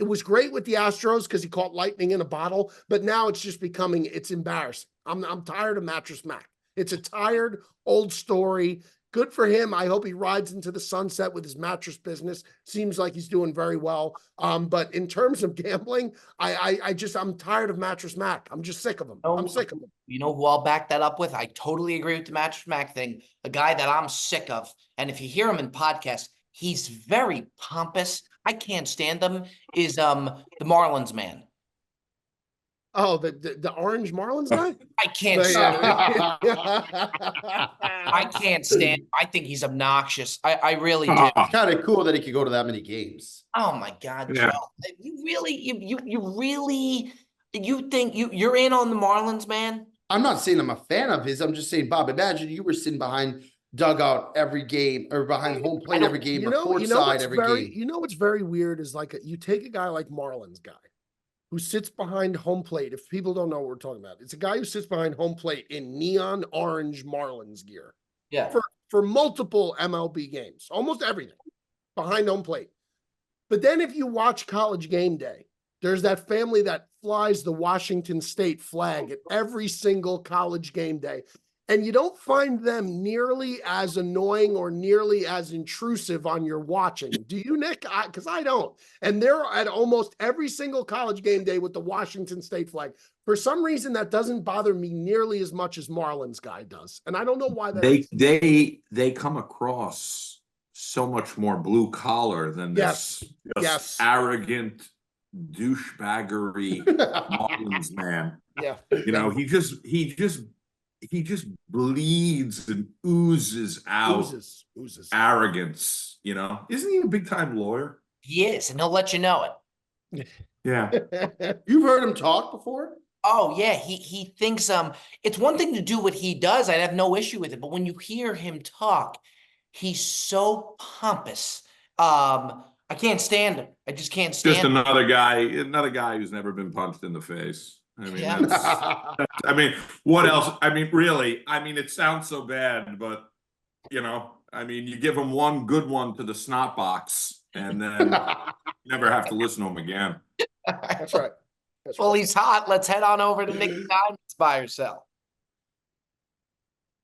was great with the Astros because he caught lightning in a bottle, but now it's just it's embarrassing. I'm tired of Mattress Mac. It's a tired old story. Good for him. I hope he rides into the sunset with his mattress business. Seems like he's doing very well. But in terms of gambling, I'm tired of Mattress Mac. I'm just sick of him. I'm sick of him. You know who I'll back that up with? I totally agree with the Mattress Mac thing. A guy that I'm sick of. And if you hear him in podcasts, he's very pompous. I can't stand him. Is the Marlins man. Oh, the Orange Marlins guy? I can't stand I can't stand him. I think he's obnoxious. I really do. It's kind of cool that he could go to that many games. Oh my God, Yeah. Joe. You really you think you're in on the Marlins, man? I'm not saying I'm a fan of his. I'm just saying, Bob, imagine you were sitting behind dugout every game or behind home plate every game or courtside every game. You know what's very weird is you take a guy like Marlins guy who sits behind home plate. If people don't know what we're talking about, it's a guy who sits behind home plate in neon orange Marlins gear. Yeah. For multiple MLB games, almost everything behind home plate. But then if you watch College Game Day, there's that family that flies the Washington State flag at every single College Game Day. And you don't find them nearly as annoying or nearly as intrusive on your watching. Do you, Nick? Because I don't. And they're at almost every single College Game Day with the Washington State flag. For some reason, that doesn't bother me nearly as much as Marlins guy does. And I don't know why that is. They come across so much more blue collar than this Yes. arrogant douchebaggery Marlins man. Yeah. You know, he just bleeds and oozes out Oozes. arrogance, you know. Isn't he a big time lawyer? He is, and he'll let you know it. Yeah. You've heard him talk before? Oh yeah, he thinks it's one thing to do what he does. I'd have no issue with it, but when you hear him talk, he's so pompous. I can't stand him. I just can't stand Just him. another guy who's never been punched in the face. I mean, Yeah. I mean, what else? I mean, really, it sounds so bad, but you know, you give him one good one to the snot box and then you never have to listen to him again. That's right. Well, he's hot. Let's head on over to Nikki Diamonds, buy or sell.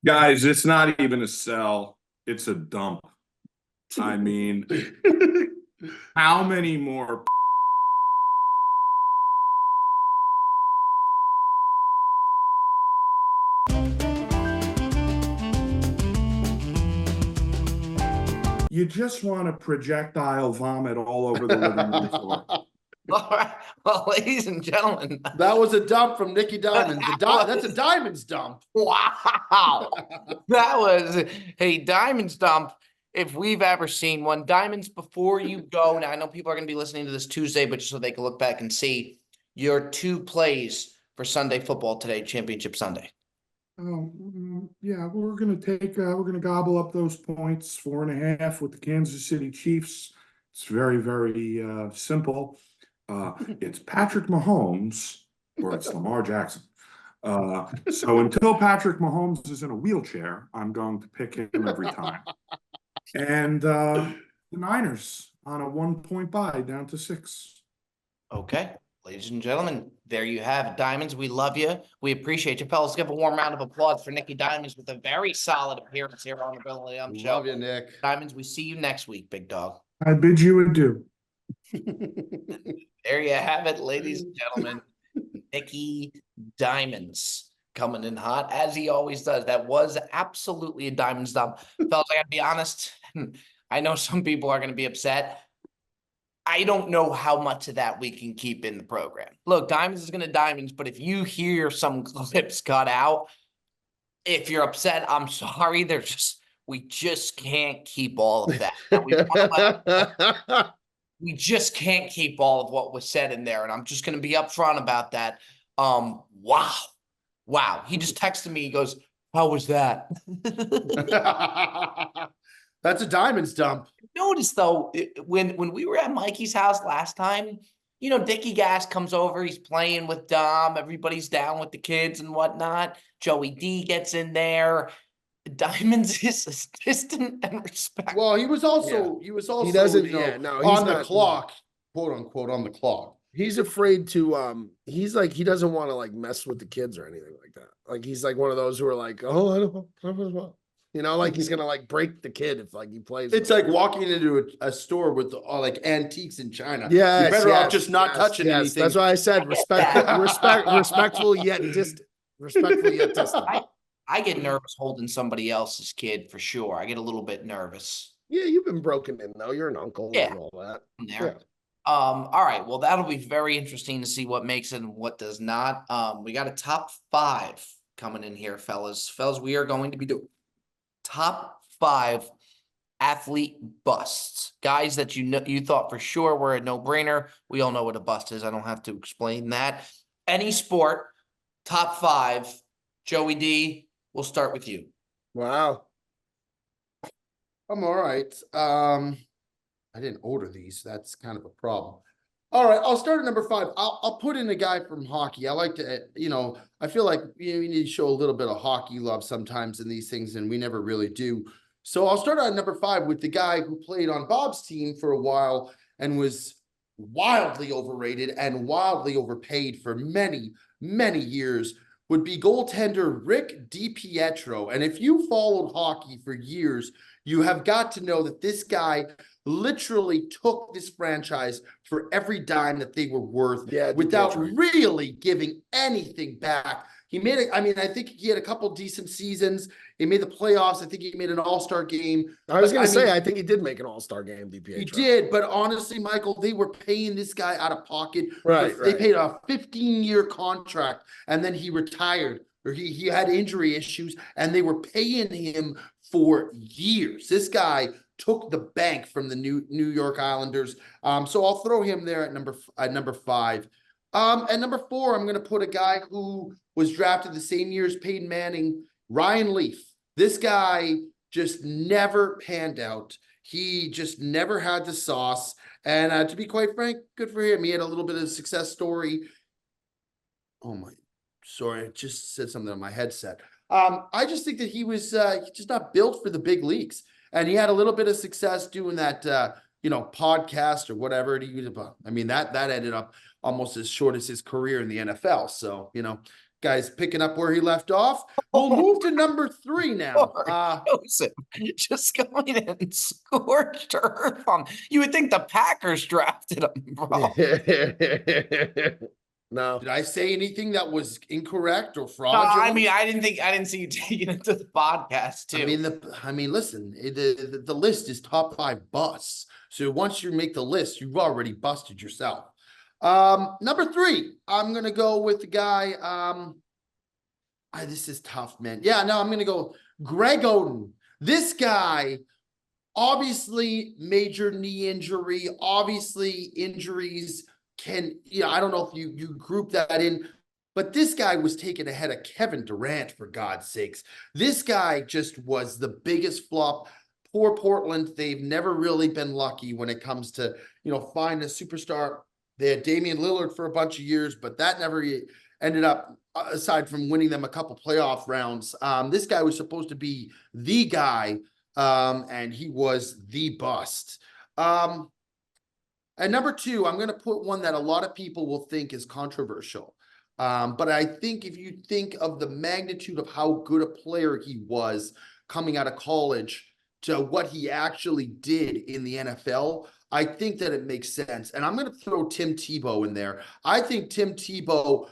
Guys, it's not even a sell. It's a dump. I mean, how many more you just want to projectile vomit all over the living room floor. All right. Well, ladies and gentlemen. That was a dump from Nicky Diamonds. That's a Diamonds dump. Wow. That was a Diamonds dump if we've ever seen one. Diamonds, before you go, now I know people are going to be listening to this Tuesday, but just so they can look back and see your two plays for Sunday football today, Championship Sunday. Yeah, we're gonna gobble up those points, 4.5 with the Kansas City Chiefs. It's very, very simple. It's Patrick Mahomes or it's Lamar Jackson. So until Patrick Mahomes is in a wheelchair, I'm going to pick him every time. And the Niners on a 1-point buy down to 6. Okay. Ladies and gentlemen, there you have it. Diamonds, we love you. We appreciate you, fellas. Give a warm round of applause for Nicky Diamonds with a very solid appearance here on the Bill and Liam Show. Love you, Nick. Diamonds, we see you next week, big dog. I bid you adieu. There you have it, ladies and gentlemen. Nicky Diamonds coming in hot, as he always does. That was absolutely a Diamonds dump. Fellas, I gotta be honest. I know some people are gonna be upset. I don't know how much of that we can keep in the program. Look, Diamonds is going to Diamonds, but if you hear some clips cut out, if you're upset, I'm sorry. We just can't keep all of that. Now, we just can't keep all of what was said in there. And I'm just going to be upfront about that. Wow. Wow. He just texted me. He goes, how was that? That's a Diamonds dump. Notice though, when we were at Mikey's house last time, you know, Dickie Gas comes over, he's playing with Dom, everybody's down with the kids and whatnot. Joey D gets in there. Diamonds is distant and respectful. Well, he was also, He doesn't, you know, yeah, no, he's on the not. clock, quote unquote, on the clock. He's afraid to, he's like, he doesn't want to like mess with the kids or anything like that. Like, he's like one of those who are like, oh, I don't know. You know, like he's gonna like break the kid if like he plays. It's like walking into a store with like antiques in China. Yeah, You're better off just not touching anything. That's why I said respectful yet distant. Respectful yet distant. I get nervous holding somebody else's kid for sure. I get a little bit nervous. Yeah, you've been broken in though. You're an uncle and all that. There. Yeah. All right. Well, that'll be very interesting to see what makes it and what does not. We got a top 5 coming in here, fellas. Fellas, we are going to be doing top 5 athlete busts. Guys that you thought for sure were a no-brainer. We all know what a bust is. I don't have to explain that. Any sport, top 5. Joey D, we'll start with you. Wow. I'm all right. I didn't order these. That's kind of a problem. All right, I'll start at number 5. I'll put in a guy from hockey. I like to, you know, I feel like you need to show a little bit of hockey love sometimes in these things, and we never really do. So I'll start at number 5 with the guy who played on Bob's team for a while and was wildly overrated and wildly overpaid for many, many years, would be goaltender Rick DiPietro. And if you followed hockey for years, you have got to know that this guy literally took this franchise for every dime that they were worth without really giving anything back. He made it. I mean, I think he had a couple decent seasons. He made the playoffs. I think he made an all-star game. I was going to say, I think he did make an all-star game, DiPietro. He did, but honestly, Michael, they were paying this guy out of pocket. Right. They paid a 15-year contract, and then he retired, or he had injury issues, and they were paying him for years. This guy took the bank from the New York Islanders. So I'll throw him there at number 5. At number 4, I'm going to put a guy who was drafted the same year as Peyton Manning, Ryan Leaf. This guy just never panned out. He just never had the sauce. And to be quite frank, good for him. He had a little bit of a success story. Oh my, sorry, I just said something on my headset. I just think that he was just not built for the big leagues. And he had a little bit of success doing that, you know, podcast or whatever. I mean, that ended up almost as short as his career in the NFL. So, you know, guys picking up where he left off. We'll move to number 3 now. Joseph just going in and scorched earth on. You would think the Packers drafted him, bro. No. Did I say anything that was incorrect or No, fraudulent? I mean, I didn't see you taking it to the podcast too. I mean, listen, the list is top 5 busts. So once you make the list, you've already busted yourself. Number 3, I'm gonna go with the guy. This is tough, man. Yeah, no, I'm gonna go Greg Oden. This guy, obviously major knee injury, obviously injuries can, you know, I don't know if you group that in, but this guy was taken ahead of Kevin Durant, for God's sakes. This guy just was the biggest flop. Poor Portland. They've never really been lucky when it comes to, you know, finding a superstar. They had Damian Lillard for a bunch of years, but that never ended up, aside from winning them a couple playoff rounds. This guy was supposed to be the guy, and he was the bust. At number 2, I'm going to put one that a lot of people will think is controversial. But I think if you think of the magnitude of how good a player he was coming out of college to what he actually did in the NFL, I think that it makes sense. And I'm going to throw Tim Tebow in there. I think Tim Tebow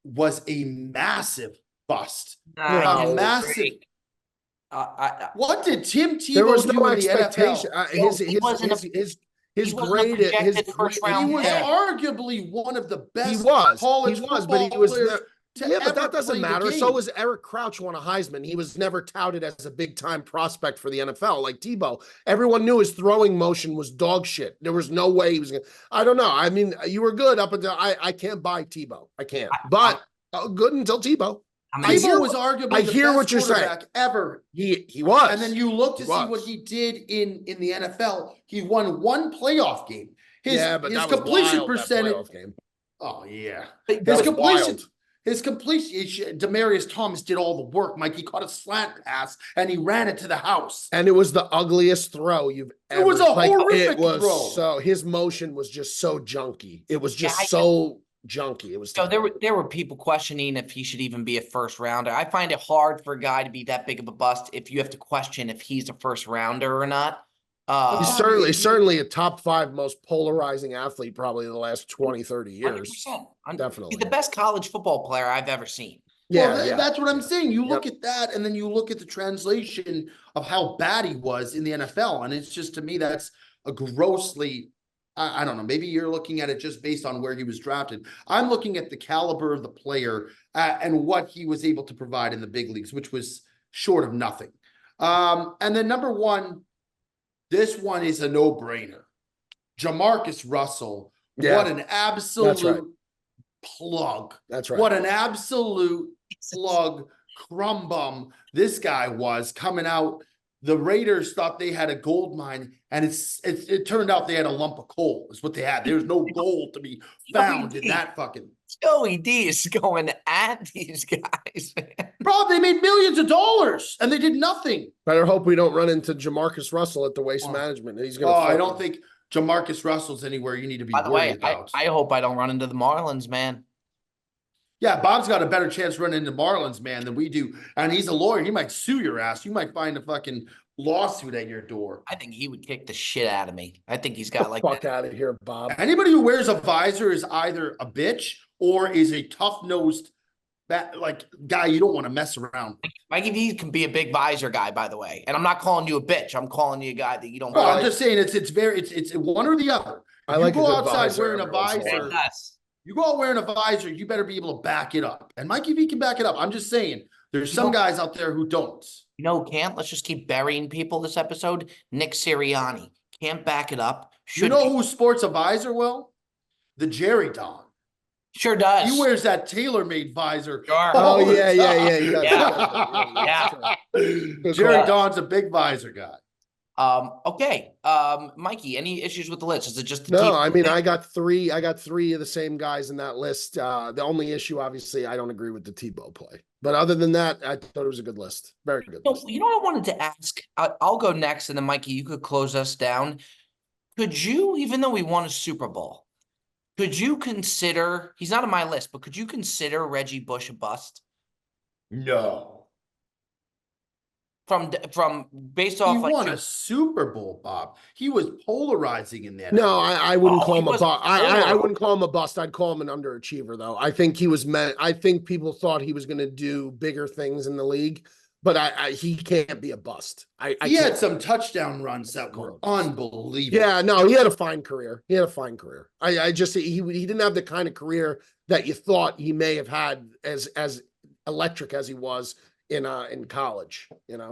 was a massive bust. Massive. What did Tim Tebow There was do no in the expectation. NFL? His grade, first round. He was arguably one of the best he was, college but football players to Yeah, but ever that doesn't play the matter. game. So was Eric Crouch won a Heisman. He was never touted as a big time prospect for the NFL like Tebow. Everyone knew his throwing motion was dog shit. There was no way he was gonna. I don't know. I mean, you were good up until I can't buy Tebow. I can't. But good until Tebow. Tebow was arguably the best what you're saying. quarterback ever. He was. And then you look to He see was. what he did in the NFL. He won one playoff game. His but his that was completion wild, that percentage. playoff game. Oh yeah, That his was completion. wild. His completion. Demarius Thomas did all the work. Mike, he caught a slant pass and he ran it to the house. And it was the ugliest throw you've ever. It was a horrific It was throw. so his motion was just so junky. It was just Yeah, so junky. It was. So there were people questioning if he should even be a first rounder. I find it hard for a guy to be that big of a bust if you have to question if he's a first rounder or not. He's certainly a top 5 most polarizing athlete probably in the last 20, 30 years. 100%. Definitely. He's the best college football player I've ever seen. Well, that's what I'm saying. You look at that, and then you look at the translation of how bad he was in the NFL, and it's just, to me, that's a grossly, I don't know, maybe you're looking at it just based on where he was drafted. I'm looking at the caliber of the player and what he was able to provide in the big leagues, which was short of nothing. And then number 1, this one is a no-brainer. JaMarcus Russell, what an absolute plug. That's right. What an absolute plug crumb bum this guy was coming out. The Raiders thought they had a gold mine, and it turned out they had a lump of coal is what they had. There's no gold to be found in that fucking. Joey D is going at these guys, man. Bro, they made millions of dollars and they did nothing. Better hope we don't run into JaMarcus Russell at the Waste Management. He's gonna. I don't think JaMarcus Russell's anywhere you need to be worried about. I hope I don't run into the Marlins, man. Yeah, Bob's got a better chance running into Marlins, man, than we do. And he's a lawyer. He might sue your ass. You might find a fucking lawsuit at your door. I think he would kick the shit out of me. I think he's got like fuck out of here, Bob. Anybody who wears a visor is either a bitch or is a tough-nosed guy you don't want to mess around with. Mikey D can be a big visor guy, by the way. And I'm not calling you a bitch. I'm calling you a guy that you don't. I'm just saying it's one or the other. I like you go outside visor wearing a visor. You go out wearing a visor, you better be able to back it up. And Mikey V can back it up. I'm just saying, there's some guys out there who don't. You know, can't. Let's just keep burying people this episode. Nick Sirianni can't back it up. You know who sports a visor well? The Jerry Don. Sure does. He wears that tailor-made visor. Sure. Oh, yeah. Jerry Don's a big visor guy. Okay. Mikey, any issues with the list? Is it just no? I mean, I got three of the same guys in that list. The only issue, obviously, I don't agree with the Tebow play. But other than that, I thought it was a good list. Very good list. You know what I wanted to ask? I'll go next, and then Mikey, you could close us down. Could you, even though we won a Super Bowl, could you consider, he's not on my list, but could you consider Reggie Bush a bust? No. From based off, he won a Super Bowl, Bob. He was polarizing in that. No, I wouldn't call him a bust. I wouldn't call him a bust. I'd call him an underachiever, though. I think he was meant. I think people thought he was going to do bigger things in the league, but he can't be a bust. He had some touchdown runs that were unbelievable. Yeah, no, he had a fine career. He didn't have the kind of career that you thought he may have had as electric as he was in college,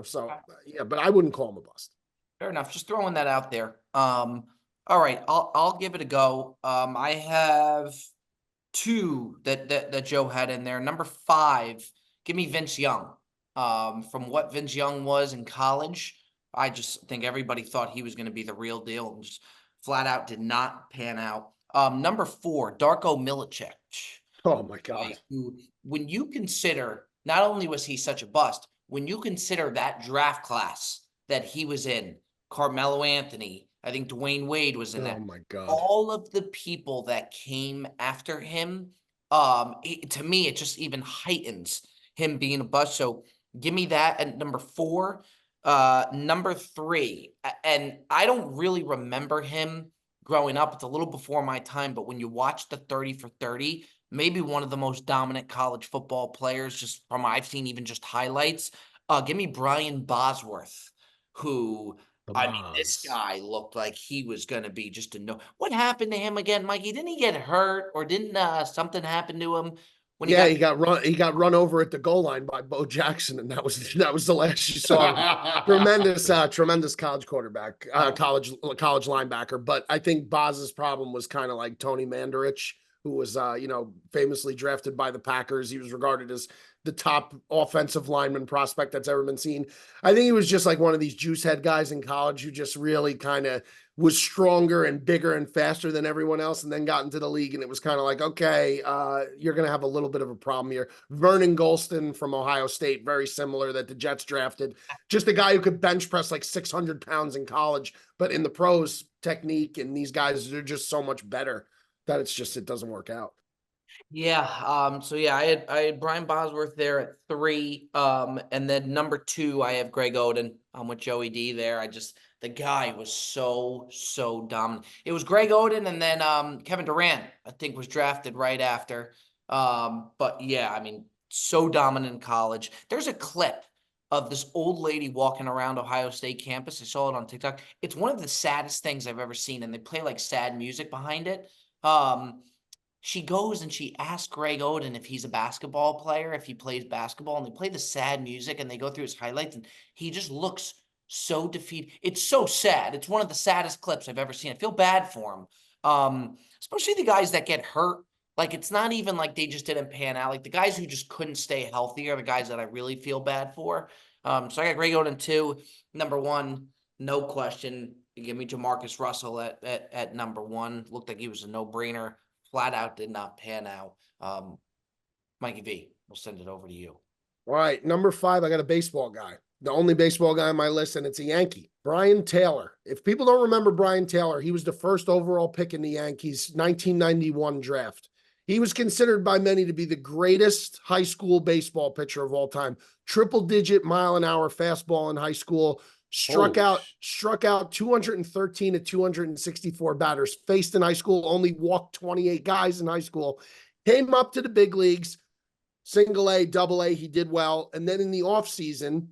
so yeah, but I wouldn't call him a bust. Fair enough. Just throwing that out there. All right, I'll give it a go. I have 2 that Joe had in there. Number 5, give me Vince Young. From what Vince Young was in college, I just think everybody thought he was going to be the real deal, and just flat out did not pan out. Number 4, Darko Milicic. Oh my God! When you consider, not only was he such a bust, when you consider that draft class that he was in, Carmelo Anthony, I think Dwayne Wade was in there. Oh my God. All of the people that came after him, to me, it just even heightens him being a bust. So give me that at number 4. Number 3, and I don't really remember him growing up. It's a little before my time, but when you watch the 30 for 30, maybe one of the most dominant college football players, just from I've seen even just highlights. Give me Brian Bosworth, who, I mean, this guy looked like he was going to be just a no. What happened to him again, Mikey? Didn't he get hurt, or didn't something happen to him when Yeah, he got run over at the goal line by Bo Jackson, and that was the last you saw of him. Tremendous college quarterback, college linebacker. But I think Boz's problem was kind of like Tony Mandarich, who was famously drafted by the Packers. He was regarded as the top offensive lineman prospect that's ever been seen. I think he was just like one of these juice head guys in college who just really kind of was stronger and bigger and faster than everyone else, and then got into the league, and it was kind of like, okay, you're going to have a little bit of a problem here. Vernon Golston from Ohio State, very similar, that the Jets drafted. Just a guy who could bench press like 600 pounds in college, but in the pros, technique, and these guys, they're just so much better that it doesn't work out. Yeah. So yeah, I had Brian Bosworth there at 3. And then number 2, I have Greg Oden. I'm with Joey D there. The guy was so dominant. It was Greg Oden, and then Kevin Durant, I think, was drafted right after. But yeah, I mean, so dominant in college. There's a clip of this old lady walking around Ohio State campus. I saw it on TikTok. It's one of the saddest things I've ever seen, and they play like sad music behind it. She goes and she asks Greg Oden if he's a basketball player, if he plays basketball, and they play the sad music and they go through his highlights, and he just looks so defeated. It's so sad. It's one of the saddest clips I've ever seen. I feel bad for him. Especially the guys that get hurt. Like, it's not even like they just didn't pan out. Like, the guys who just couldn't stay healthy are the guys that I really feel bad for. So I got Greg Oden 2. Number 1, no question. You give me JaMarcus Russell at number 1. Looked like he was a no-brainer. Flat out did not pan out. Mikey V, we'll send it over to you. All right, number 5, I got a baseball guy. The only baseball guy on my list, and it's a Yankee, Brian Taylor. If people don't remember Brian Taylor, he was the first overall pick in the Yankees 1991 draft. He was considered by many to be the greatest high school baseball pitcher of all time. Triple-digit mile-an-hour fastball in high school. Struck out 213 to 264 batters. Faced in high school, only walked 28 guys in high school. Came up to the big leagues, single A, double A, he did well. And then in the offseason,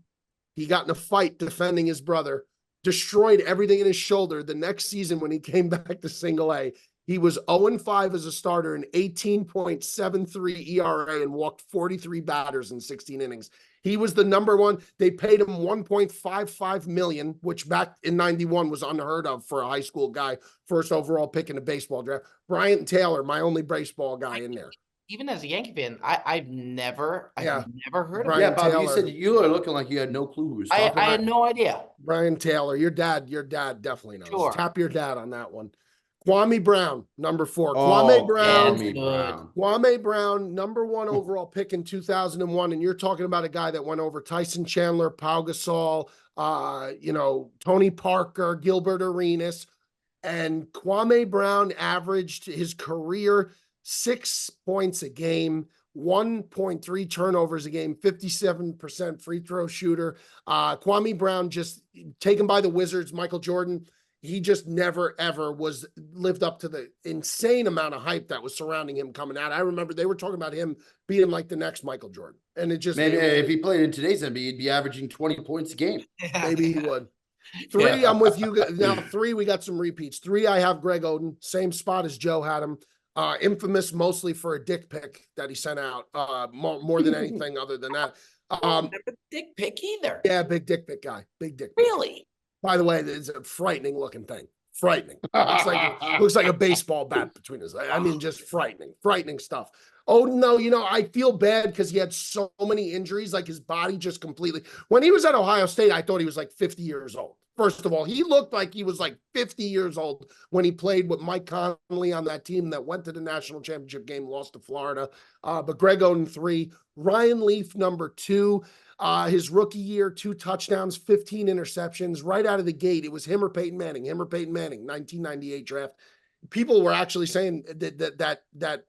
he got in a fight defending his brother, destroyed everything in his shoulder. The next season, when he came back to single A, he was 0-5 as a starter, an 18.73 ERA, and walked 43 batters in 16 innings. He was the number 1. They paid him $1.55 million, which back in 91 was unheard of for a high school guy, first overall pick in a baseball draft. Brian Taylor, my only baseball guy in there. Even as a Yankee fan, I've never heard of him. Yeah, Bob, you said you are looking like you had no clue who was talking about. I had no idea. Brian Taylor, your dad definitely knows. Sure. Tap your dad on that one. Kwame Brown, number 4. Oh, Kwame Brown, number 1 overall pick in 2001. And you're talking about a guy that went over Tyson Chandler, Pau Gasol, Tony Parker, Gilbert Arenas. And Kwame Brown averaged his career 6 points a game, 1.3 turnovers a game, 57% free throw shooter. Kwame Brown, just taken by the Wizards, Michael Jordan. He just never, ever lived up to the insane amount of hype that was surrounding him coming out. I remember they were talking about him being like the next Michael Jordan. And it just... Maybe if he played in today's NBA, he'd be averaging 20 points a game. Maybe he would. 3, I'm with you. Now, 3, we got some repeats. 3, I have Greg Oden. Same spot as Joe had him. Infamous mostly for a dick pic that he sent out, more than anything other than that. Never dick pic either. Yeah, big dick pic guy. Big dick pic. Really? By the way, it's a frightening looking thing. Frightening. Looks like a baseball bat between his. I mean, just frightening stuff. Oh no, I feel bad because he had so many injuries, like his body just completely. When he was at Ohio State, I thought he was like 50 years old. First of all, he looked like he was like 50 years old when he played with Mike Conley on that team that went to the national championship game, lost to Florida. But Greg Oden 3, Ryan Leaf number 2. His rookie year, 2 touchdowns, 15 interceptions. Right out of the gate, it was him or Peyton Manning. 1998 draft. People were actually saying that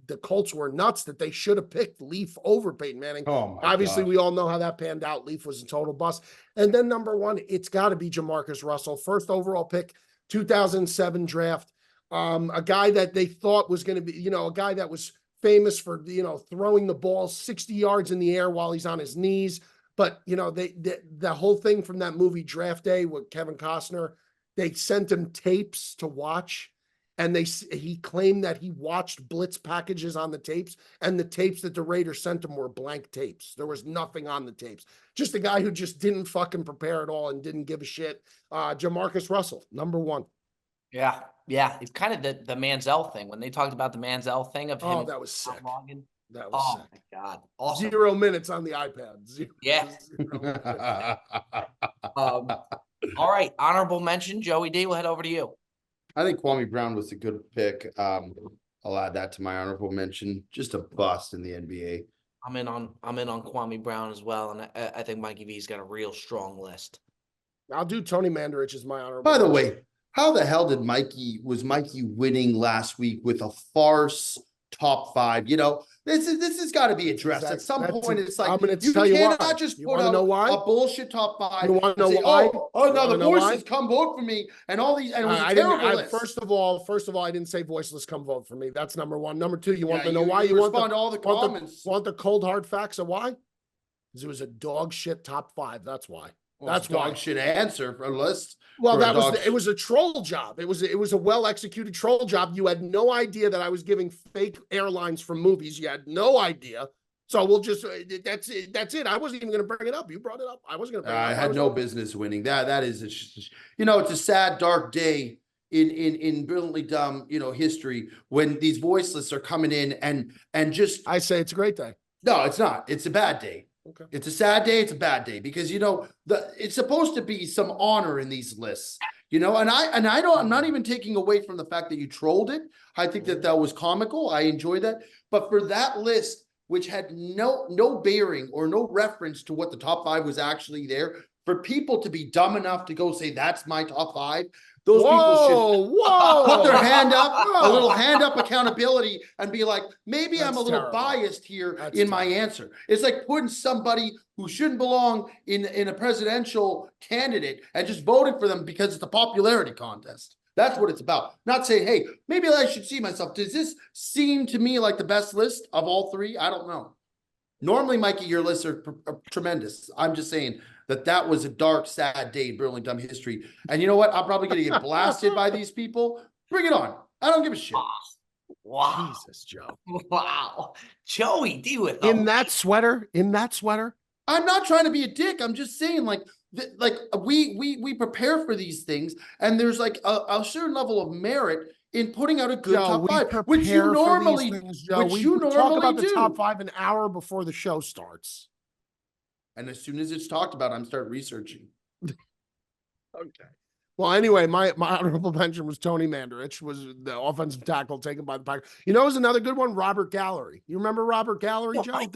the Colts were nuts, that they should have picked Leaf over Peyton Manning. Obviously, we all know how that panned out. Leaf was a total bust. And then number 1, it's got to be JaMarcus Russell, first overall pick, 2007 draft. A guy that they thought was going to be, a guy that was famous for, throwing the ball 60 yards in the air while he's on his knees. But, the whole thing from that movie Draft Day with Kevin Costner, they sent him tapes to watch. And he claimed that he watched blitz packages on the tapes, and the tapes that the Raiders sent him were blank tapes. There was nothing on the tapes. Just a guy who just didn't fucking prepare at all and didn't give a shit. JaMarcus Russell, number 1. Yeah. Yeah. It's kind of the Manziel thing. When they talked about the Manziel thing of him. Oh, that was sick. Logging. That was Oh sick. my God. Awesome. 0 minutes on the iPad. Yeah. 0. All right. Honorable mention, Joey D. We'll head over to you. I think Kwame Brown was a good pick. I'll add that to my honorable mention. Just a bust in the NBA. I'm in on Kwame Brown as well, and I think Mikey V's got a real strong list. I'll do Tony Mandarich as my honorable By the mention. way, how the hell did Mikey winning last week with a farce top 5? You know, this has got to be addressed at some point. It's like, I'm going to you tell you why. cannot just You put want to out know why? a bullshit top 5. You want to and know say, why? Oh, now You the wanna know why? voices come vote for me and all these, and it was a I terrible didn't. list. First of all, I didn't say voiceless. Come vote for me. That's number 1. Number 2, you want Yeah, to know why? you want respond to all the comments. Want the cold hard facts of why? Because it was a dog shit top 5. That's why. Well, That's it's a why. dog shit answer for a list. Well, for a that was dog it was a troll job. It was a well executed troll job. You had no idea that I was giving fake airlines from movies. You had no idea. So we'll just that's it. That's it. I wasn't even going to bring it up. You brought it up. I wasn't going to bring it up. I had no business winning. That is, it's a sad, dark day in brilliantly dumb, history when these voiceless are coming in and just. I say it's a great day. No, it's not. It's a bad day. Okay. It's a sad day. It's a bad day because it's supposed to be some honor in these lists, and I'm not even taking away from the fact that you trolled it. I think that was comical. I enjoy that. But for that list, which had no bearing or no reference to what the top 5 was actually there, for people to be dumb enough to go say that's my top 5, those people should put their hand up, a little hand up accountability, and be like, maybe That's I'm a little terrible. biased here That's in my answer. It's like putting somebody who shouldn't belong in a presidential candidate and just voting for them because it's a popularity contest. That's what it's about. Not saying, hey, maybe I should see myself. Does this seem to me like the best list of all 3? I don't know. Normally, Mikey, your lists are tremendous. I'm just saying that was a dark, sad day in brilliant dumb history. And you know what? I'm probably going to get blasted by these people. Bring it on. I don't give a shit. Wow. Jesus, Joe. Wow. Joey D with In that sweater. I'm not trying to be a dick. I'm just saying, we prepare for these things, and there's like a certain level of merit in putting out a good top 5, which you normally talk about do. the top 5 an hour before the show starts. And as soon as it's talked about, I'm start researching. Okay. Well, anyway, my honorable mention was Tony Mandarich, was the offensive tackle taken by the Packers. It was another good one, Robert Gallery. You remember Robert Gallery, Joe?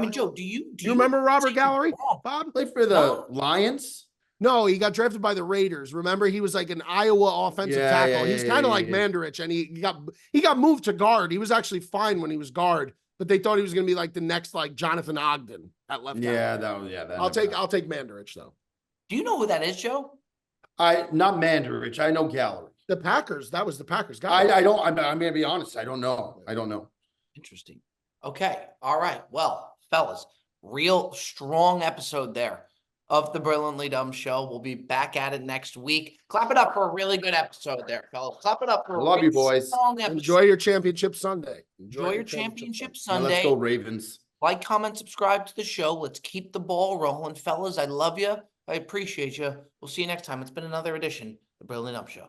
Joe, do you remember Robert Gallery, Bob? Played for the Lions? No, he got drafted by the Raiders. Remember, he was like an Iowa offensive tackle. He's kind of like Mandarich, and he got moved to guard. He was actually fine when he was guard, but they thought he was going to be like the next like Jonathan Ogden at left tackle. I'll take Mandarich though. Do you know who that is, Joe? Not Mandarich. I know Gallery. The Packers. That was the Packers. I'm going to be honest. I don't know. Interesting. Okay. All right. Well, fellas, real strong episode there of the Brilliantly Dumb Show. We'll be back at it next week. Clap it up for a really good episode there, fellas. Clap it up for love you, boys. Enjoy your championship Sunday. Enjoy your championship Now Sunday. let's go Ravens. Like, comment, subscribe to the show. Let's keep the ball rolling, fellas. I love you. I appreciate you. We'll see you next time. It's been another edition of the Brilliantly Dumb Show.